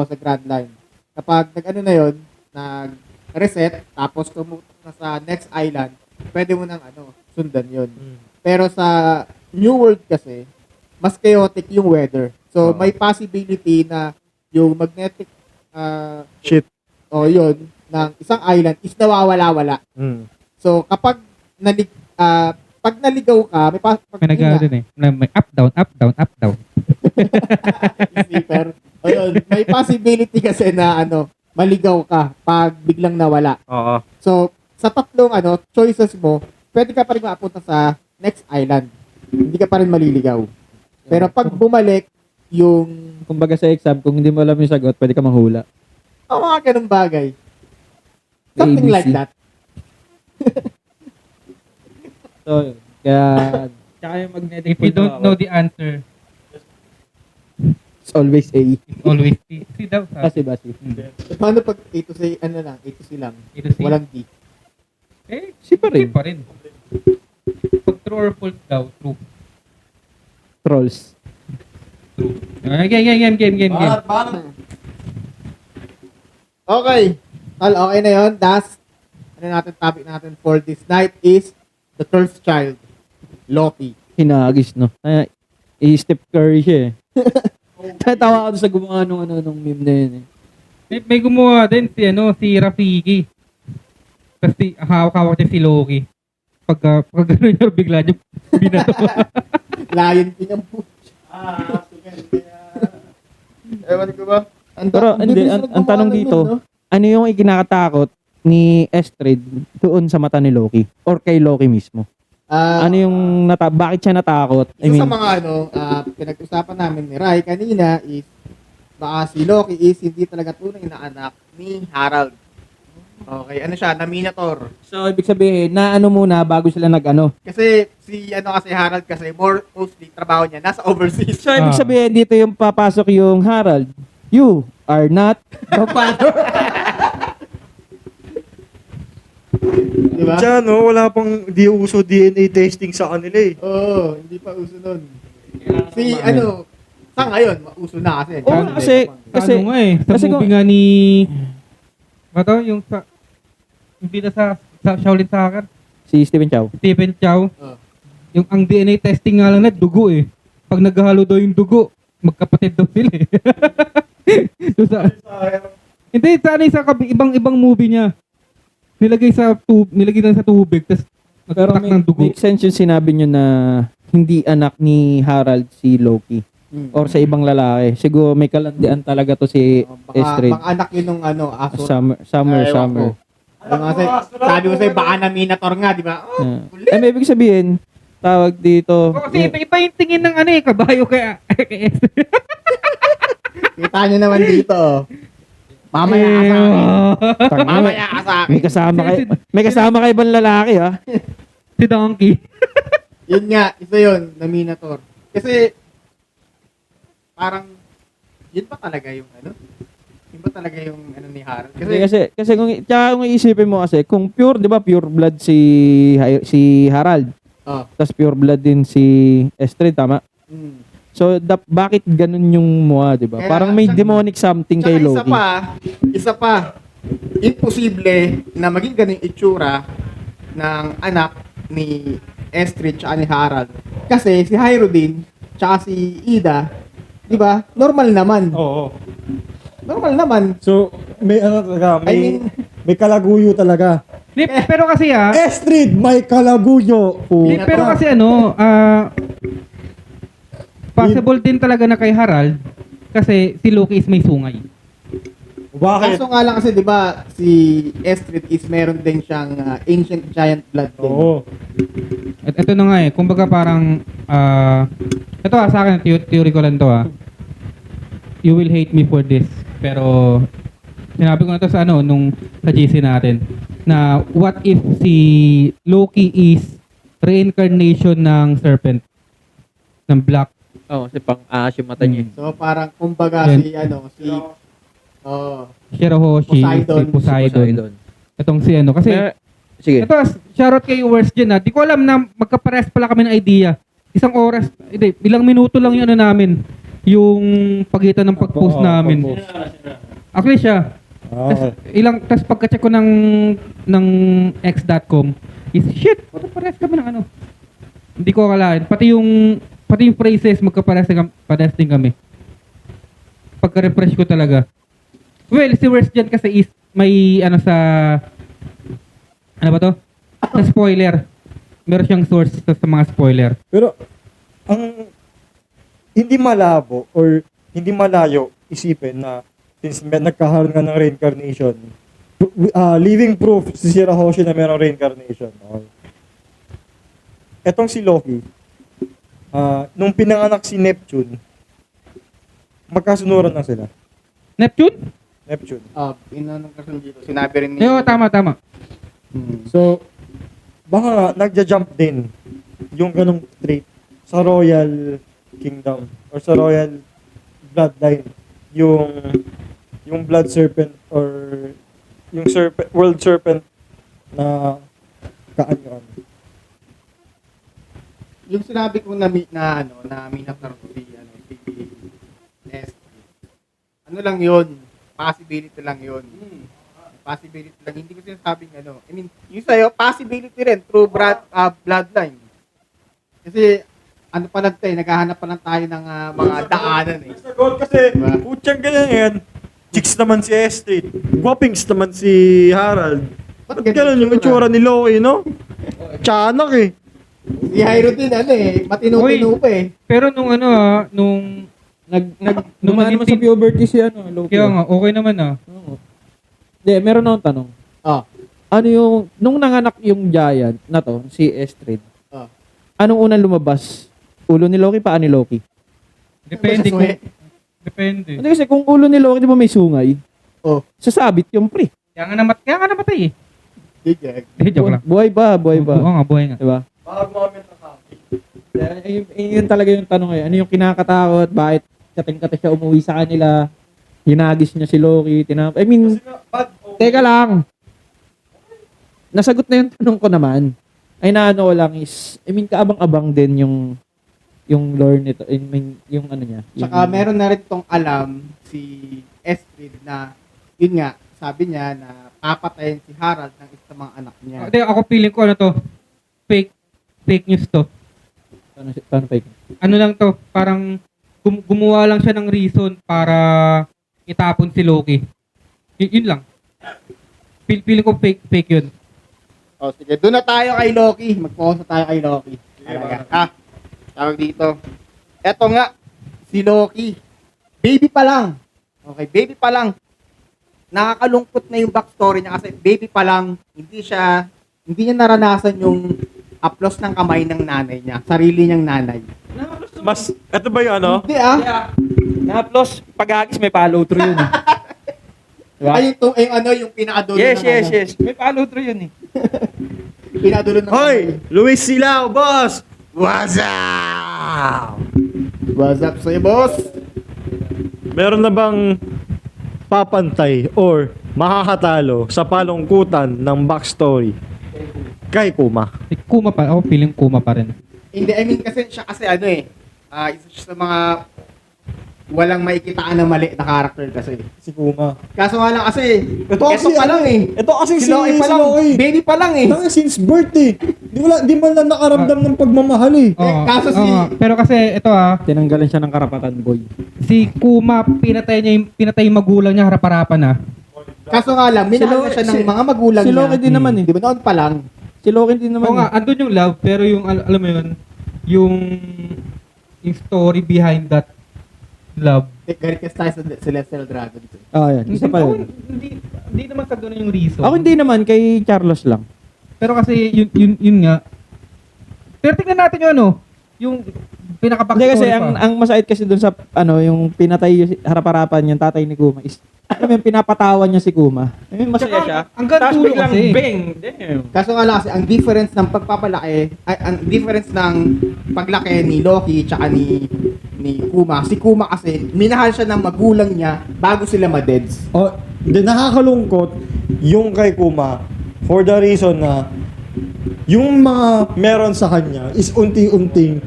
sa Grand Line. Kapag nag-ano na yun, nag-reset, tapos tumutok na sa next island, pwede mo nang sundan yun. Pero sa New World kasi, mas chaotic yung weather. So, may possibility na yung magnetic Shit. yun, ng isang island is nawawala-wala. So, kapag pag naligaw ka, May nag din eh. May up, down, up, down, up, down. Pero, ayun, may possibility kasi na maligaw ka pag biglang nawala. Oo. So, sa tatlong choices mo, pwede ka pa rin mapunta sa next island. Hindi ka pa rin maliligaw. Pero pag bumalik, yung Kumbaga sa exam, kung hindi mo alam yung sagot, pwede ka mahula. mga ganung bagay. Something ABC. like that. So, kaya, tsaka yung magnetic If you field don't mo, know the answer, it's always A. always see daw. Kasi basi. Paano pag A to C, A to C lang? Ito si Walang D. Eh, Si pa rin. pa rin. Pag true or false daw, true. Trolls. Game. Okay. Tal, okay na yun. Last, topic natin for this night is the first child, Loki. Hinagis, no? I-Steph Curry siya eh. Tawa ako doon sa gumawa nung meme na yun eh. May gumawa din si Rafiki. Kasi hawak-hawak niya si Loki. Pag gano'n niya, bigla niya binato. Lion King ang puto. Ewan ko ba? Pero hindi, ang tanong dito, ano yung ikinakatakot ni Estrid doon sa mata ni Loki? Or kay Loki mismo? Ano yung bakit siya natakot? Isa sa mga pinag-usapan namin ni Rai kanina is baka si Loki is hindi talaga tunay na anak ni Harald. Okay, siya, na Minotaur. So, ibig sabihin, na muna bago sila nag-ano? Kasi kasi Harald kasi mostly trabaho niya nasa overseas. So, ibig sabihin, dito yung papasok yung Harald. You are not the father. Di ba? Diyan, no, wala pang di uso DNA testing sa kanila eh. Oo, hindi pa uso nun. Sa ngayon, mauso na kasi. Oo, kasi ano nga eh, sa kasi movie nga ni yung sa yung bida sa Shaolin Soccer, si Stephen Chow. Stephen Chow. Oh. Yung ang DNA testing nga lang na dugo eh. Pag naghahalo daw yung dugo, magkapatid daw sila eh. Doon hindi, sa ibang movie niya. Nilagay lang sa tubig, tapos Pero nagtatak ng dugo. make sense yung sinabi nyo na hindi anak ni Harald si Loki. Or sa ibang lalaki. Siguro may kalandian talaga to si Estrid. Baka anak yun nung aso. Summer. Kasi, sabi ko sa'yo, baka na Minotaur nga, di ba? Oh, May ibig sabihin, tawag dito. Kasi iba yung tingin ng kabayo kay Estrid. Kita nyo naman dito. Mamaya ka sa akin. Mamaya ka sa akin. May kasama kay ibang lalaki, ha? Si Donkey. Yun nga, isa yun, na Minotaur. Kasi, parang, yun ba talaga yung Yun ba talaga yung ni Harald? Kasi kung iisipin mo kasi, kung pure, di ba, pure blood si Harald. Tapos pure blood din si Estrid, tama? So, bakit ganun yung mukha, di ba? Kaya, Parang may demonic something kay Loki. Isa pa, imposible na maging ganun yung itsura ng anak ni Estrid tsaka ni Harald. Kasi si Hyrule tsaka si Ida, di ba? Normal naman. Oo. Normal naman. So, may talaga, I mean, may kalaguyo talaga. Pero kasi Estrid, may kalaguyo. pero kasi possible din talaga na kay Harald kasi si Loki is may sungay. Bakit? Kaso nga lang kasi, di ba, si Estrid is meron din siyang ancient giant blood din. Oo. At ito na nga kumbaga parang ito sa akin theory ko lang to You will hate me for this. Pero sinabi ko na to sa sa GC natin na what if si Loki is reincarnation ng serpent ng black. Oo, kasi pang-ahas yung mata niya. So parang kumbaga Yan. Shirahoshi, Poseidon. si Poseidon. Itong si kasi Sige. ito, shoutout kay viewers dyan Di ko alam na magkapares pala kami ng idea. Isang oras, ilang minuto lang yung namin. Yung pagitan ng pag-post namin. Actually siya. Tas pagka-check ko ng x.com is shit, magkapares kami ng Hindi ko akalain. Pati yung phrases magkapares din kami. Pagka-refresh ko talaga. Well, si West dyan kasi is may sa sa spoiler. Meron siyang source sa mga spoiler. Pero, ang hindi malabo or hindi malayo isipin na since nagkaroon nga ng reincarnation, living proof si Shirahoshi na merong reincarnation. Okay. Etong si Loki, nung pinanganak si Neptune, magkasunuran lang sila. Neptune? Neptune. Inanong kasi dito, sinabi rin niya. Tama. So, baka nga, nagja-jump din yung ganong trait sa Royal Kingdom or sa Royal Bloodline. Yung Blood Serpent or yung World Serpent na kaanyo-ano. Yung sinabi ko na minatar ko si S. Lang yun, possibility lang yun. Possibility lang, hindi ko sinasabing yung sa'yo, possibility rin through bloodline. Kasi naghahanap pa lang tayo ng mga daanan Sagot kasi, Diba? putyang ganyan yan. Chicks naman si Estrid. Guwapings naman si Harald. Ba't ganun yung itsura ni Loki, no? Tiyanak eh. Si Hyro din, matino-tino pa eh. Pero nung nung Dumaan naman sa puberty si Loki. kaya nga, okay naman Oo. Hindi, meron akong tanong. Ano yung, nung nanganak yung giant na to, si Estrid, anong unang lumabas? Ulo ni Loki, paa ni Loki? Depende Suwe. Depende. Hindi kasi kung ulo ni Loki, di ba may sungay? Sasabit yung pre. Kaya nga namatay eh. Hindi, Joke lang. Buhay ba? Oo nga, buhay nga. Diba? Yun talaga yung tanong eh. Ano yung kinakatakot? Bakit kating-kata siya umuwi sa kanila? Hinagis niya si Loki. Teka lang. Nasagot na yung tanong ko naman. Ay naano ko lang is, kaabang-abang din yung lore nito. Yung ano niya. Tsaka meron na rin tong alam si Estrid na, yun nga, sabi niya na papatayin si Harald ng isa mga anak niya. Hindi, ako feeling ko fake news to. Paano fake? Ano lang to, parang gumawa lang siya ng reason para itapon si Loki. Yun lang. Feeling ko fake yun. Sige, doon na tayo kay Loki. Mag-focus na tayo kay Loki. Talaga. Tawag dito. Eto nga, si Loki. Baby pa lang. Okay, baby pa lang. Nakakalungkot na yung backstory niya kasi baby pa lang, hindi niya naranasan yung aplos ng kamay ng nanay niya, sarili niyang nanay. Ito ba yung Hindi Na-applause. Pag-agis may follow through yun. Diba? Yung pinakadulo Yes. May follow through yun eh. Pinakadulo ng Hoy! Luis Silao, boss! What's up? What's up sa'yo, boss? Meron na bang papantay or makakatalo sa palungkutan ng backstory kay Kuma? Kuma pa. Ako feeling Kuma pa rin. Hindi, kasi siya kasi isa siya sa mga walang maikitaan na mali na character kasi. Si Kuma. Kaso nga lang kasi, Ito ito kasi pa lang Ito kasi Si Loki pa lang, baby pa lang Since birth eh. Di man lang nakaramdam ng pagmamahal eh. kaso pero kasi ito Tinanggalan siya ng karapatan, boy. si Kuma pinatay yung magulang niya harap-harapan Kaso nga lang, minahal na siya ng mga magulang si niya. Loki din naman eh. Di ba noon pa lang? Si Loki din naman Oo nga, eh. andun yung love, pero yung, alam mo yun, yung story behind that love. Galit kasi tayo sa Celestial Dragon. Yan. Isa pa Ako, yun. hindi naman ka doon yung reason. Ako hindi naman, kay Charlos lang. Pero kasi yun nga. Pero tingnan natin yung ano, yung pinaka-backstory Hindi kasi pa. ang masait kasi doon sa yung pinatay yung harap-harapan yung tatay ni Kuma is alam mo yung pinapatawan niya si Kuma. Masaya siya. Hanggang Tapos dulo biglang kasi. bang! Damn! Kaso nga lang kasi, ang difference ng pagpapalaki, ang difference ng paglaki ni Loki tsaka ni Kuma. Si Kuma kasi, minahal siya ng magulang niya bago sila madeds. Oh, nakakalungkot yung kay Kuma for the reason na yung mga meron sa kanya is unti-unting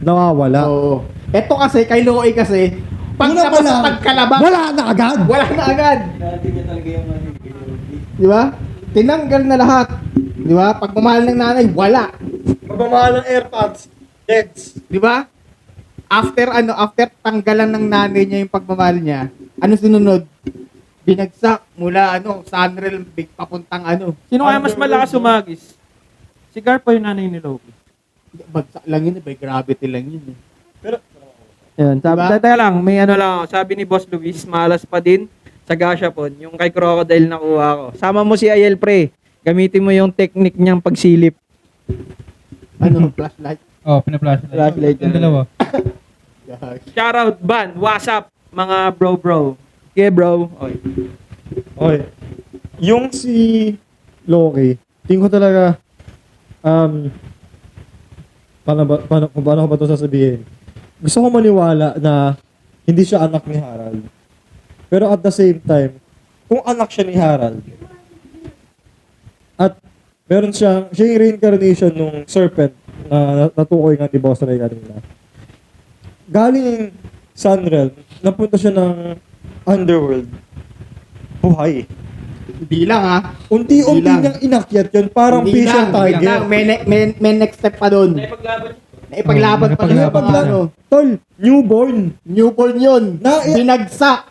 nawawala. Oo. Eto kasi, kay Loki kasi, pag Una tapos pa lang, sa pagkalabang, wala na agad. wala na agad. Di ba? Tinanggal na lahat. Di ba? Pagmamahal ng nanay, wala. Mabamahal ng AirPods. Deads. Di ba? After tanggalan ng nanay niya yung pagmamahal niya, ano sinunod? Binagsak mula Sunreal papuntang Sino kaya mas malakas sumagis? Si Garp o yung nanay ni Loki? bagsak lang yun, by gravity lang yun. Yan, sabi, Diba? teka lang, may ano lang, ako, sabi ni Boss Luis, malas pa din sa Gashapon, yung kay Crocodile na kuha ko. Sama mo si Ayel Pre, gamitin mo yung technique niyang pagsilip. Flashlight. Oh, pina-flashlight. Flashlight Yung yan. dalawa. Shoutout, Ban, WhatsApp, mga bro. Okay, bro. Okay. Okay. Yung si Loki, tingin ko talaga kung paano ko ba ito sasabihin? Gusto ko maniwala na hindi siya anak ni Harald. Pero at the same time, kung anak siya ni Harald, at meron siya yung reincarnation nung serpent na natukoy nga ni Boss Ray kanina. Galing Sunrealm, napunta siya ng Underworld. Buhay. Hindi lang ha. Unti-unti Hindi lang. niyang inakyat yun, parang Hindi fish and lang, hindi tiger. lang. May next step pa doon. Naipaglaban pa niya. Naipaglaban. Tol, newborn. Newborn yun. Na- Binagsak.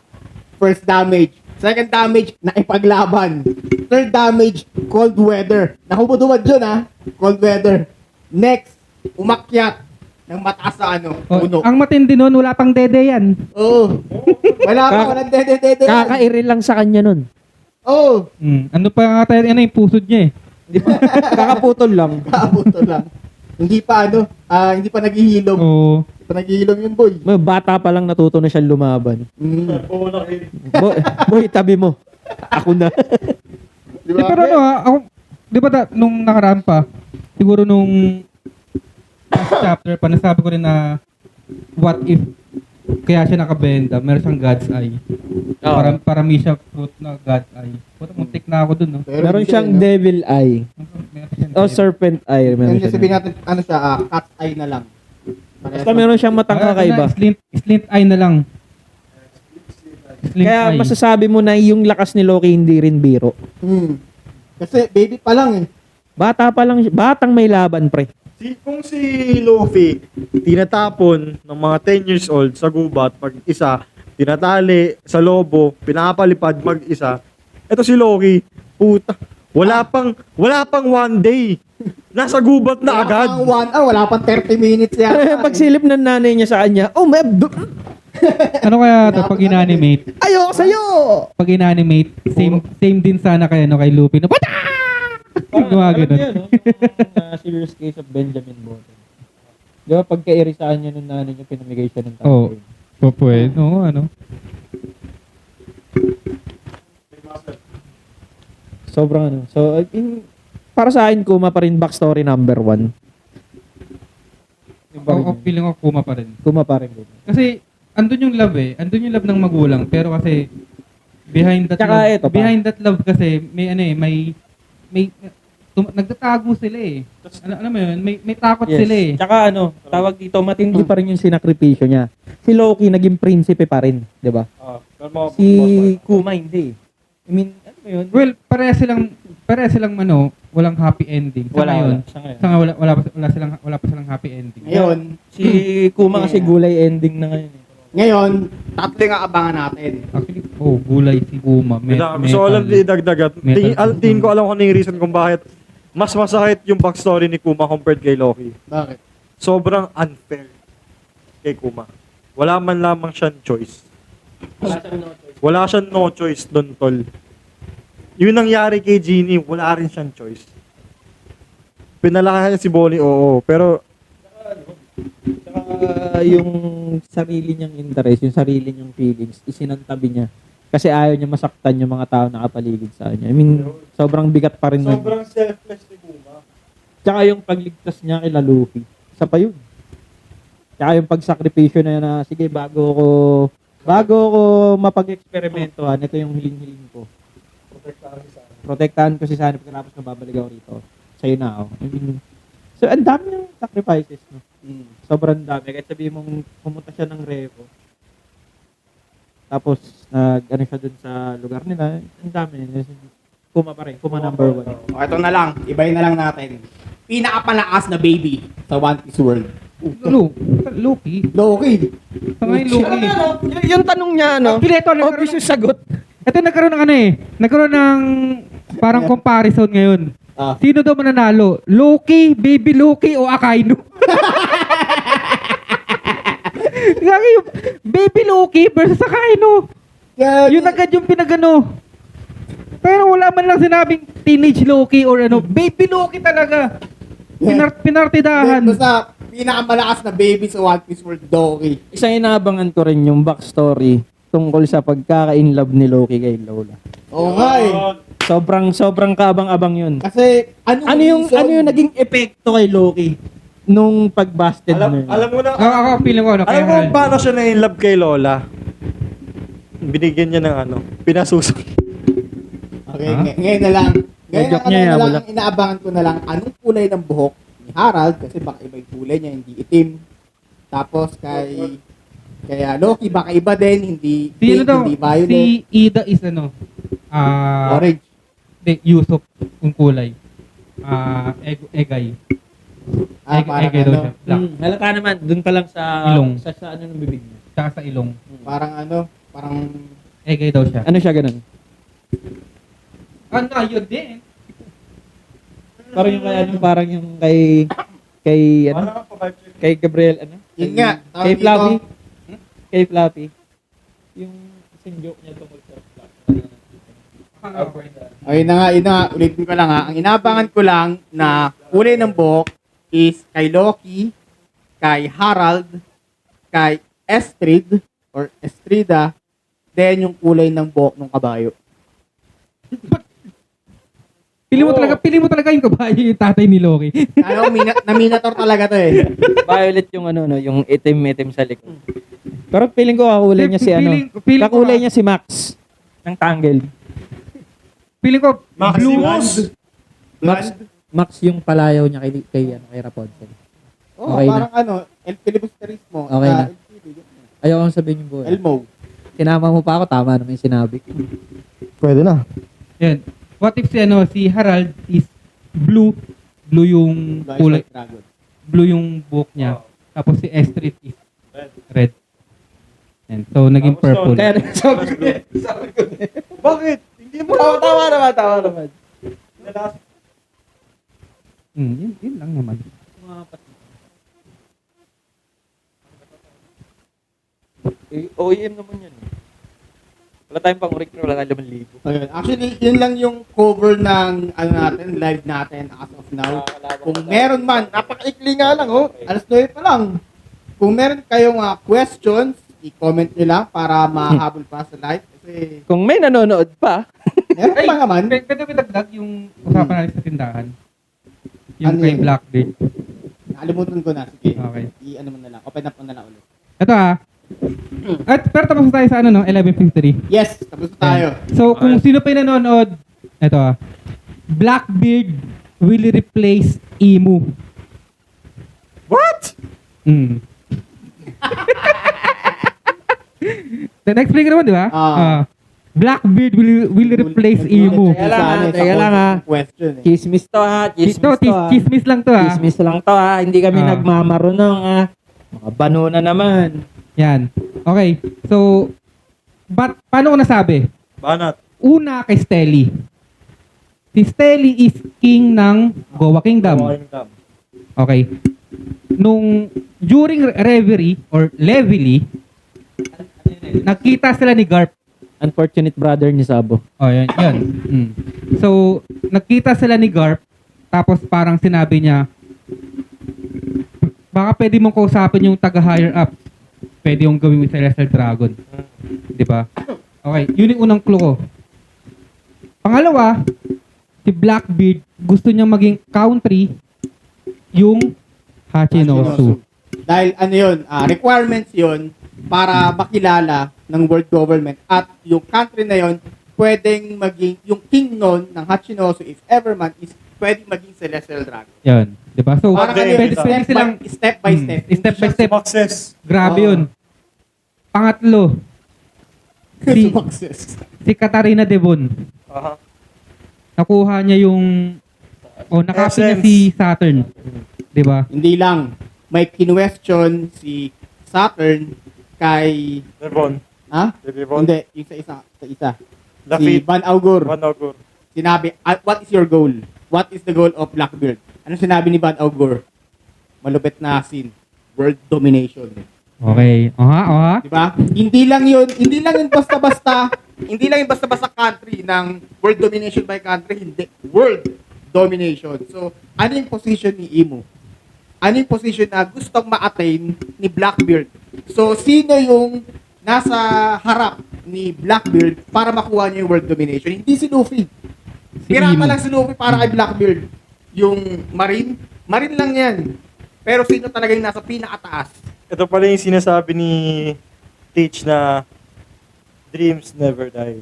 First damage. Second damage, naipaglaban. Third damage, cold weather. Nakubudumad yun ha. Cold weather. Next, umakyat ng mataas sa Oh, puno. ang matindi nun, wala pang dede yan. Oo. Walang dede. Kakairil lang sa kanya nun. Oo. Ano pa nga tayo, yung pusod niya eh. Kakaputol lang. Kaabuto lang. Hindi pa hindi pa naghihilom. Oo. Hindi pa naghihilom yun, boy. May bata pa lang natuto na siya lumaban. Boy, tabi mo. Ako na. Di Eh, pero ako, di ba nung nakaraan pa, siguro nung last chapter pa, nasabi ko rin na what if kaya siya nakabenda, meron siyang God's eye. Para may siya fruit na God's eye. Puta, muntik na ako dun, no? Meron siyang devil eye. Meron siyang O serpent eye. Meron Kasi siya. sabihin natin, cat's eye na lang. Basta meron siyang matang kakaiba. Slint eye na lang. Slint Kaya eye. masasabi mo na yung lakas ni Loki hindi rin biro. Kasi baby pa lang eh. Bata pa lang, batang may laban pre. Kung si Luffy, tinatapon ng mga 10 years old sa gubat mag-isa, tinatali sa lobo, pinapalipad mag-isa. Ito si Loki, puta, wala pang 1 day. Nasa gubat na agad. Wala pang 30 minutes yan. Pagsilip ng nanay niya sa kanya, oh may Ano kaya ito pag inanimate? ayoko sa'yo! Pag inanimate, same din sana kay Luffy. Na, Gawa ganun. Serious case of Benjamin Button. Di ba pagka-irisaan niya nung nanay niya, pinamigay siya ng Oo. tatay. Pwede. Oo, ano. Sobrang ano. So, para sa akin, Kuma pa rin backstory number 1. Ako, feeling ko kuma pa rin. Kuma pa rin. Kasi, andun yung love eh. Andun yung love ng magulang. Pero kasi, behind that Tsaka love, ito pa. behind that love kasi, nagtatago sila eh. Alam mo yun, may takot sila eh. Tsaka tawag dito, matindi pa rin yung sinakripisyo niya. Si Loki naging prinsipe pa rin, di ba? Si Kuma hindi. I mean, ano ba yun? Well, pareha silang walang happy ending. Sa ngayon, wala pa silang happy ending. Ngayon, Si Kuma kasi gulay ending na ngayon. Ngayon, tatlo yung aabangan natin. Actually, gulay si Kuma. Gusto ko lang idagdagat. Tingin ko alam ko na yung reason kung bakit mas masakit yung backstory ni Kuma compared kay Loki. Bakit? Sobrang unfair kay Kuma. Wala man lamang siyang choice. Wala siyang no choice doon, tol. Yung nangyari kay Genie, wala rin siyang choice. Pinalaki niya si Bonnie, oo. Pero, Saka yung sarili niyang interest, yung sarili niyang feelings, isinantabi niya. Kasi ayaw niya masaktan yung mga tao na kapaligid sa kanya. I mean, sobrang bigat pa rin nun. sobrang selfless ni Kuma. Tsaka yung pagligtas niya kay Luffy, isa pa yun. Tsaka yung pagsakripisyo na yun na, sige, bago ko mapag-eksperimentohan, ito yung hiling-hiling ko. Protektahan ko si Sunny pagkatapos na babalik ako rito. Sa'yo na ako. I mean, so, ang dami ng sacrifices, no? Sobrang dami. Kahit sabihin mong pumunta siya ng Revo. Tapos, ano siya dun sa lugar nila. Ang dami. Kuma pa rin. Kuma number 1. O, ito na lang. Ibayin na lang natin. Pinakapalakas na baby sa One Piece World. Loki. Loki. Tangay Loki. Yung tanong niya, ano? Actually, ito, Obvious yung sagot. ito nagkaroon ng nagkaroon ng parang comparison ngayon. Sino daw mananalo? Loki, Baby Loki o Akainu? Gagi yung Baby Loki versus Akainu. Yun agad yung pinagano. Pero wala man lang sinabing Teenage Loki or ano. Baby Loki talaga. Pinartidahan. Basta, pinakamalakas na baby sa One Piece World, Loki. Isang inaabangan ko rin yung backstory tungkol sa pagkaka-inlove ni Loki kay Lola. Oo nga eh. Sobrang kaabang-abang yun. Kasi, Ano yung naging epekto kay Loki nung pag-busted na yun? Alam mo na, Ako, feeling ko, alam kaya mo kung paano siya na-in-love kay Lola? Binigyan niya ng pinasuso. Okay, ngayon na lang. Ngayon Joke na niya, lang, wala. inaabangan ko na lang anong kulay ng buhok ni Harold kasi baka iba yung kulay niya, hindi itim. Tapos kaya Loki baka iba din, hindi Si, pink, hindi violet, si Ida is orange. Yusuf yung kulay. Egay. Parang Egay daw ano, siya. Black. Halata naman, dun pa lang sa Ilong. sa ano ng bibig niya. Tsaka sa ilong. parang Egay daw siya. Ano siya ganun? Yun din. Parang yung parang yung kay Gabriel yun nga, Kay tawag Fluffy. dito. Kay Fluffy. Yung isang joke niya tungkol sa Okay na nga, ulitin ko lang ha. Ang inaabangan ko lang na kulay ng buhok is kay Loki, kay Harold, kay Estrid or Estrida, then yung kulay ng buhok ng kabayo. Pili mo talaga yung kabayo yung tatay ni Loki. Ano, na-minotaur talaga to eh. Violet yung yung itim-itim sa likod. Pero feeling ko kakulay niya si Feeling ko, kakulay niya si Max ng Tangled. Feeling ko, blue. Max yung palayaw niya kay Rapunzel. Oh, Okay parang El Filibusterismo. Okay na. Ayaw kong sabihin yung buhay. Elmo. Sinama mo pa ako, tama naman yung sinabi ko. Pwede na. Yan. What if si Harold is blue yung kulay, Dragon. blue yung buhok niya. Tapos si Estrid is red. And so naging purple. Kaya sabi ko. Bakit? Hindi mo Tama naman. Yun lang naman. OEM naman yan. Wala tayong pang-urik pero wala tayong 5,000. Ayun. Actually, yun lang yung cover ng live natin as of now. Kung meron man, napaka-ikli nga lang, alas 9 pa lang. Kung meron kayong questions, i-comment nyo lang para mahabol pa sa live. Kasi, Kung may nanonood pa, meron pa naman. Pwede ko dagdag yung usapan natin sa tindahan. Yung Ano kay yun? Blackbeard. Nakalimutan ko na. Sige, Okay. i-ano mo na lang. Open up mo na lang ulit. Ito pero tapos na tayo sa 11:53. Yes, tapos na tayo. So, kung sino pa yung nanonood, ito Blackbeard will replace Emu. What? Na-explain ko naman, di ba? Blackbeard will replace Emu. Teka lang, Question eh. chismis to ha. Chismis lang to Chismis lang to ha. Hindi kami nagmamarunong ha. Mga bano na naman. Yan. Okay. So, paano ko nasabi? Banat. Una kay Stelly. Si Stelly is king ng Goa Kingdom. Kingdom. Okay. During Reverie or Levely, nakita sila ni Garp. Unfortunate brother ni Sabo. Oh, yan. So, nakita sila ni Garp, tapos parang sinabi niya, baka pwede mong kausapin yung taga-higher up. Pwede yung gawin with Celestial Dragon. Di ba? Okay, yun yung unang clue ko. Pangalawa, si Blackbeard, gusto niyang maging country yung Hachinosu. Dahil ano yun, requirements yun para makilala ng world government at yung country na yun pwedeng maging, yung king nun ng Hachinosu if ever man is pwedeng maging Celestial Dragon. Yan. Di ba? So, Parang ano pwede, yun, pwede silang step by step. step by step. Success. Grabe Oo. yun. Pangatlo, si, Success. si Katarina Devon. Aha. Nakuha niya yung nakapin niya Essence. si Saturn. 'Di ba? Hindi lang, may kinwestiyon si Saturn kay, Devon. Devon. Hindi, yung sa isa. Si Lafitte. Van Augur. Van Augur. Sinabi, what is your goal? What is the goal of Blackbeard? Ano sinabi ni Van Augur? Malupit na scene. World domination. Okay. Oha. Di ba? Hindi lang yun basta-basta, hindi lang yun basta-basta country ng world domination by country, hindi. World domination. So, ano yung position ni Imo? Ano yung position na gustong ma-attain ni Blackbeard? So, sino yung nasa harap ni Blackbeard para makuha niya yung world domination? Hindi si Luffy. Pirata Imo. lang si Luffy para kay Blackbeard. Yung Marine lang yan. Pero sino talaga yung nasa pinakataas? Ito pala yung sinasabi ni Teach na dreams never die.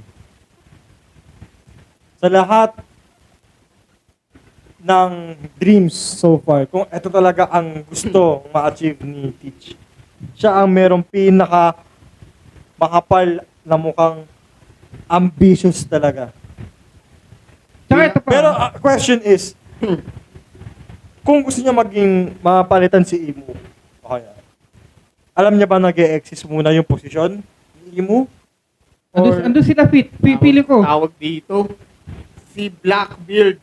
Sa lahat ng dreams so far, kung ito talaga ang gusto ma-achieve ni Teach, siya ang merong pinaka makapal na mukhang ambitious talaga. Tsaka ito pa. Pero question is, kung gusto niya maging mapalitan si Imo, okay, alam niya ba nag-e-exist muna yung posisyon ni Imo? Andun sila fit. Pipili ko. Tawag dito, si Blackbeard.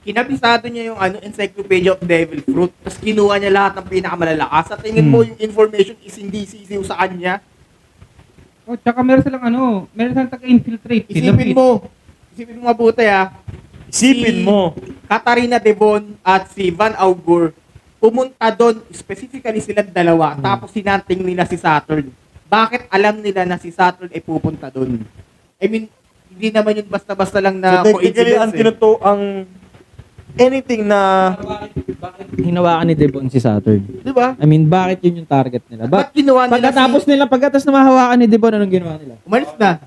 Kinabisado niya yung Encyclopedia of Devil Fruit. Tapos kinuha niya lahat ng pinakamalalakas. Sa tingin mo, yung information is hindi sisiw sa kanya. Oh, tsaka meron silang taga-infiltrate. Sila Isipin fit. mo mabuti Isipin mo, Katarina Devon at si Van Augur, pumunta doon, specifically silang dalawa, tapos sinanting nila si Saturn. Bakit alam nila na si Saturn ay pupunta doon? I mean, hindi naman yun basta-basta lang na so technically, ang ang anything na Bakit hinawakan ni Devon si Saturn? Di ba? I mean, bakit yun yung target nila? Ba't ginawa nila Pagkatapos na mahawakan ni Devon, anong ginawa nila? Umalis na.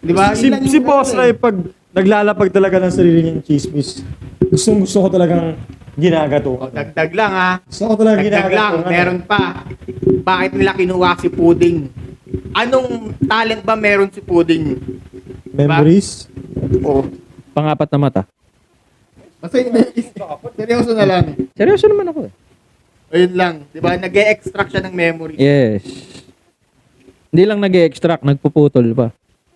Di ba? si, Yun lang yung si Boss ano Ray, pag naglalapag talaga ng sarili niyang chismis, gusto ko talagang ginagato. Dagdag lang Gusto ko talagang Dagdag lang, ginagato. meron pa. Bakit nila kinuha si Pudding? Anong talent ba meron si Pudding? Memories. Oh. Pangapat na mata. Basta seryoso na lang. Seryoso naman ako eh. Ayun lang. Di ba? Nag-e-extract siya ng memory. Yes. Hindi lang nag-e-extract, nagpuputol pa.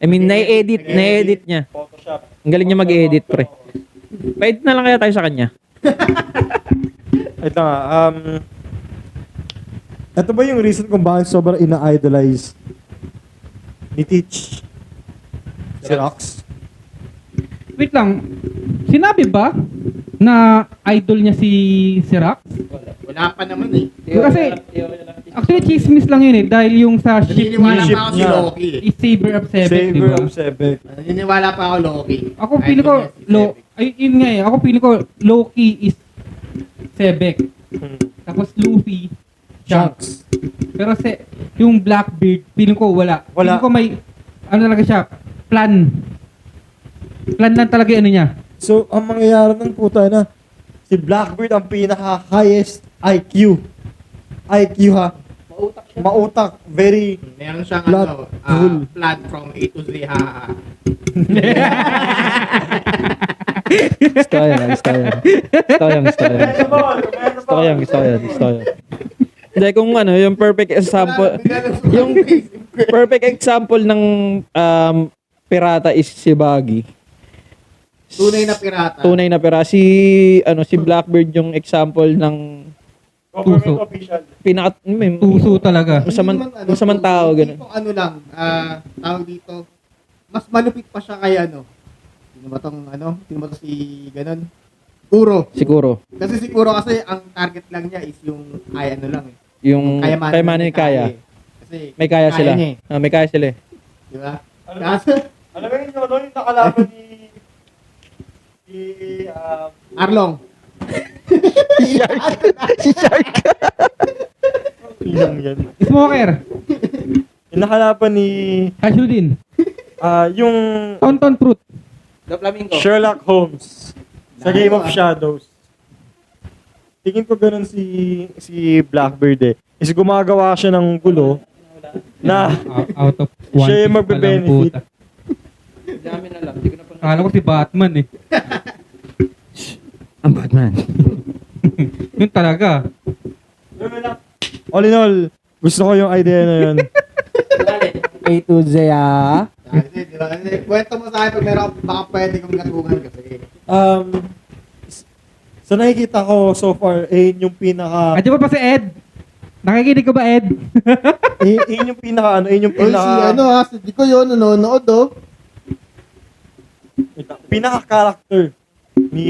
I mean, na-edit niya. Photoshop. Ang galing niya mag-edit, pre. Pa-edit na lang kaya tayo sa kanya. Ito nga, ito ba yung reason kung bakit sobrang ina-idolize ni Teach si Rox? Wait lang. Sinabi ba na idol niya si Rax? Wala pa naman eh. Kasi, actually, chismis lang yun eh. Dahil yung sa ship Naniniwala ship pa ako si niya. Loki eh. is Saber of Seven, di Saber ba? of Sebek. Naniniwala pa ako Loki. Ako pili ko, yun nga eh. Ako pili ko, Loki is Sebek. Tapos Luffy, Shanks. Pero yung Blackbeard, feeling ko wala. Wala. Feeling ko may, talaga siya, plan. Plan lang talaga yung ano niya. So, ang mangyayari ng puta na, Si Blackbeard ang pinaka-highest IQ. IQ ha. Mautak. Very... Meron siyang Plot. plan from A to Z. Ha. Gusto ko yan. Gusto ko yan. Hindi, kung ano, yung perfect example, yung perfect example ng pirata is si Baggy. Tunay na pirata. Tunay na pirata. Si Blackbird yung example ng Tuso. official. Tuso talaga. masamang tao, ganun. Dito, ano lang, tawag dito, mas malupit pa siya kay ano. Sino ba to si ganun? Kuro. Siguro. Kasi si Kuro kasi ang target lang niya is yung ano lang eh. Yung kayamanan ni Kaya. eh. Kasi May kaya sila. niya eh. May kaya sila eh. Di ba? Alam mo yun, yung nakalaban ni Arlong. Ilang yan. Smoker. Yung nakalaban ni Cashew yung Tonton Fruit. The Flamingo. Sherlock Holmes sa Game of Shadows. Tingin ko ganun si Blackbird eh. Is gumagawa siya ng gulo na Out of one. siya yung magbe-benefit. Dami na lang. Hindi ko na pa Akala ko si Batman eh. Ang Batman. Yun talaga. All in all, gusto ko yung idea na yun. A to Z, ah. Di ba? Kwento mo sa akin pag meron baka pwede kong gatungan kasi. Sa nakikita ko so far, yung pinaka... At di ba pa si Ed? Nakikinig ka ba, Ed? yun yung pinaka yung Oy, si pinaka... si Dico yun, nanonood oh. Pinaka-character ni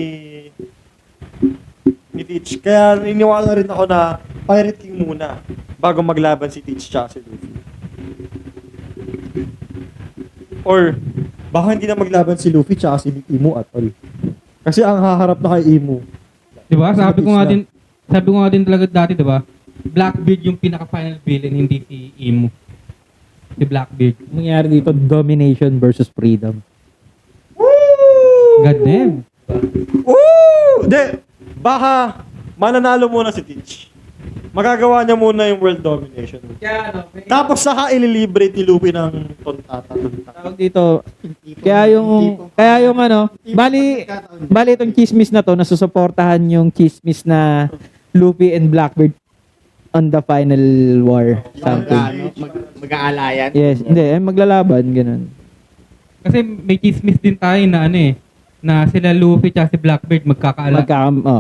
Teach. Kaya iniwala rin ako na Pirate King muna bago maglaban si Teach tsaka si Luffy. Or baka hindi na maglaban si Luffy tsaka si Imu at all. Kasi ang haharap na kay Imu. Di ba? Sabi ko nga din talaga dati, di ba? Blackbeard yung pinaka-final villain, hindi si Emu. Si Blackbeard. nangyari dito, domination versus freedom. God damn. Woo! De, baka mananalo muna si Teach. Magagawa niya muna yung world domination. Kaya ano, Tapos saka ililiberate ni Luffy ng tontata. tawag dito, kaya yung ano, bali itong chismis na to, nasusuportahan yung chismis na Luffy and Blackbird on the final war. Something. Mag-aalayan. Yes, hindi, maglalaban, ganun. Kasi may chismis din tayo na ano eh, na sila Luffy at si Blackbeard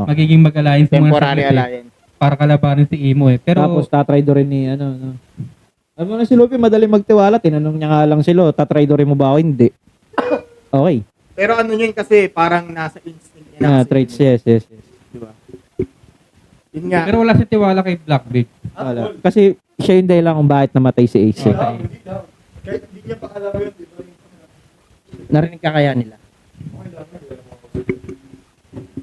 magiging mag-alliance muna Temporary saglit eh, alliance. para kalabanin si Emo eh. Pero Tapos tatry do rin ni ano, no. Alam mo na si Luffy, madali magtiwala, tinanong niya nga lang sila, tatry do rin mo ba ako? Hindi. Okay. Pero ano yun kasi parang nasa instinct niya. Ah, kasi traits, yun, yes. Di ba? Yun nga. pero wala si tiwala kay Blackbeard. Wala. Kasi siya yung dahilan kung bakit namatay si Ace. Eh. Kahit hindi niya pa alam yun, di ba? Narinig ka kaya nila?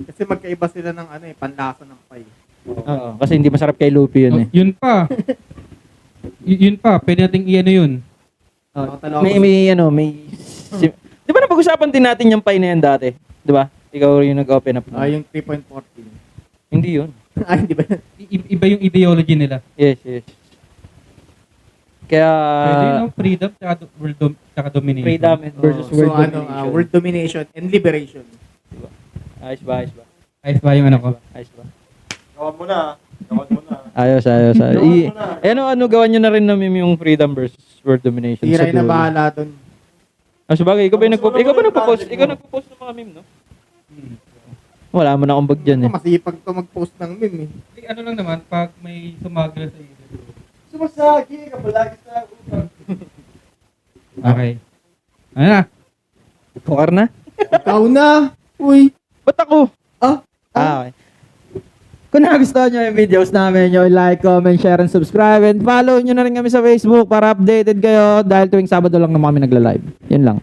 Kasi magkaiba sila ng ano eh, panlasa ng pie. Oo, kasi hindi masarap kay Luffy yun eh. Yun pa. Yun pa, pwede nating i-ano yun. Di ba napag-usapan din natin yung pie na yan dati? Di ba? Ikaw rin yung nag-open up. Yung 3.14. Hindi yun. Hindi ba? Iba yung ideology nila. Yes. Kaya, Pwede no? Freedom tsaka domination. freedom versus world domination. World domination and liberation. Ayos ba? Ayos ba yung ano ko? Ayos ba? Gawan mo na. Ayos. Ano gawan nyo na rin na meme yung freedom versus world domination. Tiray sa na dulo. bahala doon. Sabagay, ikaw nagpo-post? Ikaw nagpo-post ng mga meme, no? Wala mo na kumbag dyan eh. Masipag to mag-post ng meme eh. Ano lang naman, pag may sumagla sa iyo. Sumasagi, kabalagi sa upang. Okay. Ano na? Tukar na? Ikaw na! Uy! Ba't ako? Okay. Kung nagustuhan nyo yung videos namin, nyo like, comment, share, and subscribe. And follow nyo na rin kami sa Facebook para updated kayo dahil tuwing Sabado lang naman kami nagla-live. Yun lang.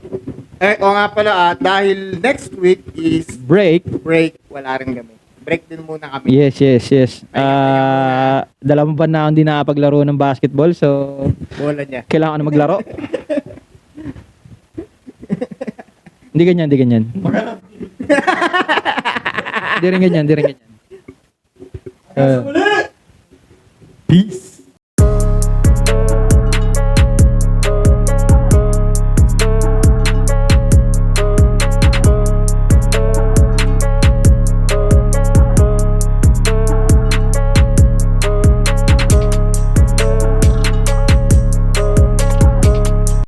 O nga pala dahil next week is Break. wala rin kami. Break din muna kami. Yes. Dalawang buwan na akong hindi nakapaglaro ng basketball, so Bola niya. kailangan ko na maglaro. Hindi ganyan. Hindi rin ganyan. Peace!